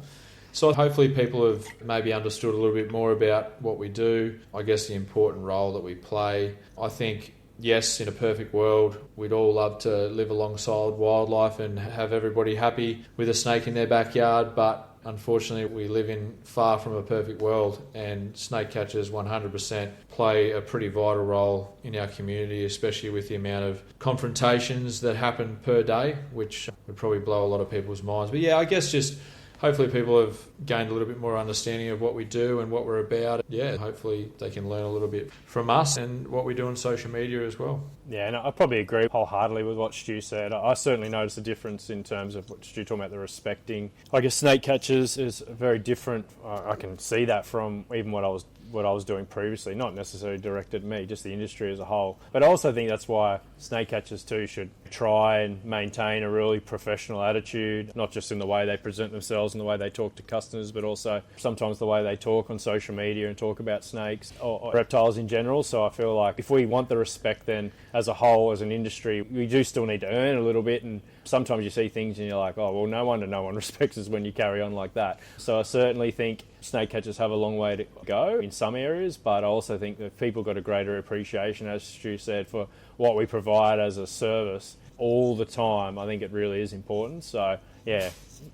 So hopefully people have maybe understood a little bit more about what we do, I guess the important role that we play. I think, yes, in a perfect world, we'd all love to live alongside wildlife and have everybody happy with a snake in their backyard, but unfortunately, we live in far from a perfect world, and snake catchers 100% play a pretty vital role in our community, especially with the amount of confrontations that happen per day, which would probably blow a lot of people's minds. But yeah, I guess just hopefully people have gained a little bit more understanding of what we do and what we're about. Yeah, hopefully they can learn a little bit from us and what we do on social media as well. Yeah, and I probably agree wholeheartedly with what Stu said. I certainly noticed a difference in terms of what Stu talking about, the respecting. I guess snake catchers is very different. I can see that from even what I was doing previously, not necessarily directed at me, just the industry as a whole. But I also think that's why snake catchers too should try and maintain a really professional attitude, not just in the way they present themselves and the way they talk to customers, but also sometimes the way they talk on social media and talk about snakes or reptiles in general. So I feel like if we want the respect, then as a whole, as an industry, we do still need to earn a little bit. And sometimes you see things and you're like, oh, well, no wonder no one respects us when you carry on like that. So I certainly think snake catchers have a long way to go in some areas, but I also think that people got a greater appreciation, as Stu said, for what we provide as a service all the time. I think it really is important. So, yeah.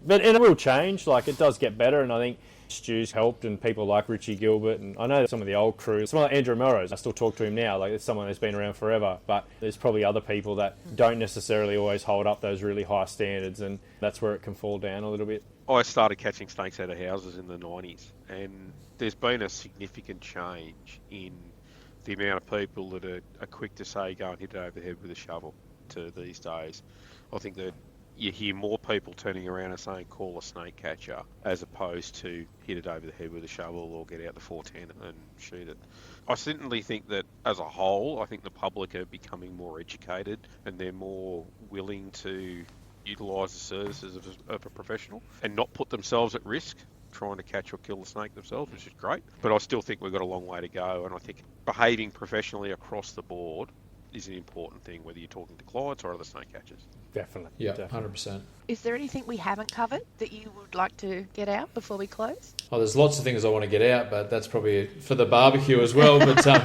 But it will change. Like, it does get better, and I think Stu's helped, and people like Richie Gilbert, and I know some of the old crew, someone like Andrew Melrose, I still talk to him now, like it's someone that's been around forever, but there's probably other people that don't necessarily always hold up those really high standards, and that's where it can fall down a little bit. I started catching snakes out of houses in the 90s, and there's been a significant change in the amount of people that are quick to say go and hit it over the head with a shovel to these days. I think that you hear more people turning around and saying call a snake catcher as opposed to hit it over the head with a shovel or get out the 410 and shoot it. I certainly think that as a whole, I think the public are becoming more educated and they're more willing to utilise the services of a professional and not put themselves at risk trying to catch or kill the snake themselves, which is great. But I still think we've got a long way to go, and I think behaving professionally across the board is an important thing, whether you're talking to clients or other snake catchers. Definitely. Yeah, definitely. 100%. Is there anything we haven't covered that you would like to get out before we close? Oh, there's lots of things I want to get out, but that's probably for the barbecue as well. But no,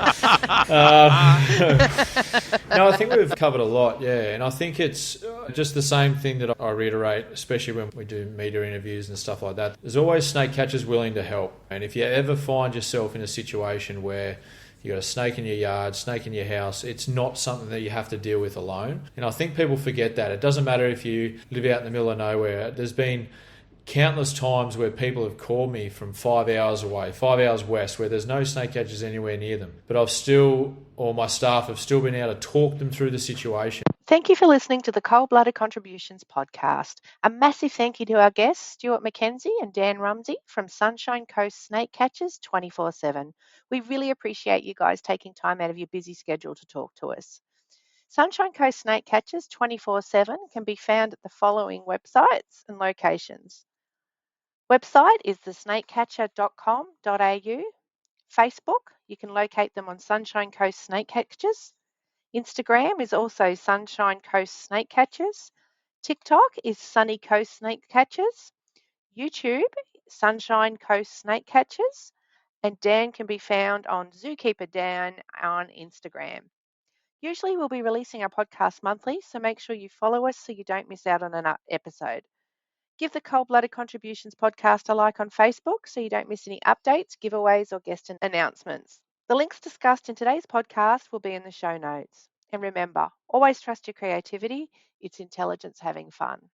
I think we've covered a lot, yeah. And I think it's just the same thing that I reiterate, especially when we do media interviews and stuff like that. There's always snake catchers willing to help. And if you ever find yourself in a situation where you got a snake in your yard, snake in your house, it's not something that you have to deal with alone. And I think people forget that. It doesn't matter if you live out in the middle of nowhere. There's been countless times where people have called me from 5 hours away, 5 hours west, where there's no snake catchers anywhere near them. But my staff have still been able to talk them through the situation. Thank you for listening to the Cold-Blooded Contributions podcast. A massive thank you to our guests, Stuart Mckenzie and Dan Rumsey from Sunshine Coast Snake Catchers 24/7. We really appreciate you guys taking time out of your busy schedule to talk to us. Sunshine Coast Snake Catchers 24/7 can be found at the following websites and locations. Website is thesnakecatcher.com.au. Facebook, you can locate them on Sunshine Coast Snake Catchers. Instagram is also Sunshine Coast Snake Catchers. TikTok is Sunny Coast Snake Catchers. YouTube, Sunshine Coast Snake Catchers. And Dan can be found on Zookeeper Dan on Instagram. Usually we'll be releasing our podcast monthly, so make sure you follow us so you don't miss out on an episode. Give the Cold-Blooded Contributions podcast a like on Facebook so you don't miss any updates, giveaways, or guest announcements. The links discussed in today's podcast will be in the show notes. And remember, always trust your creativity. It's intelligence having fun.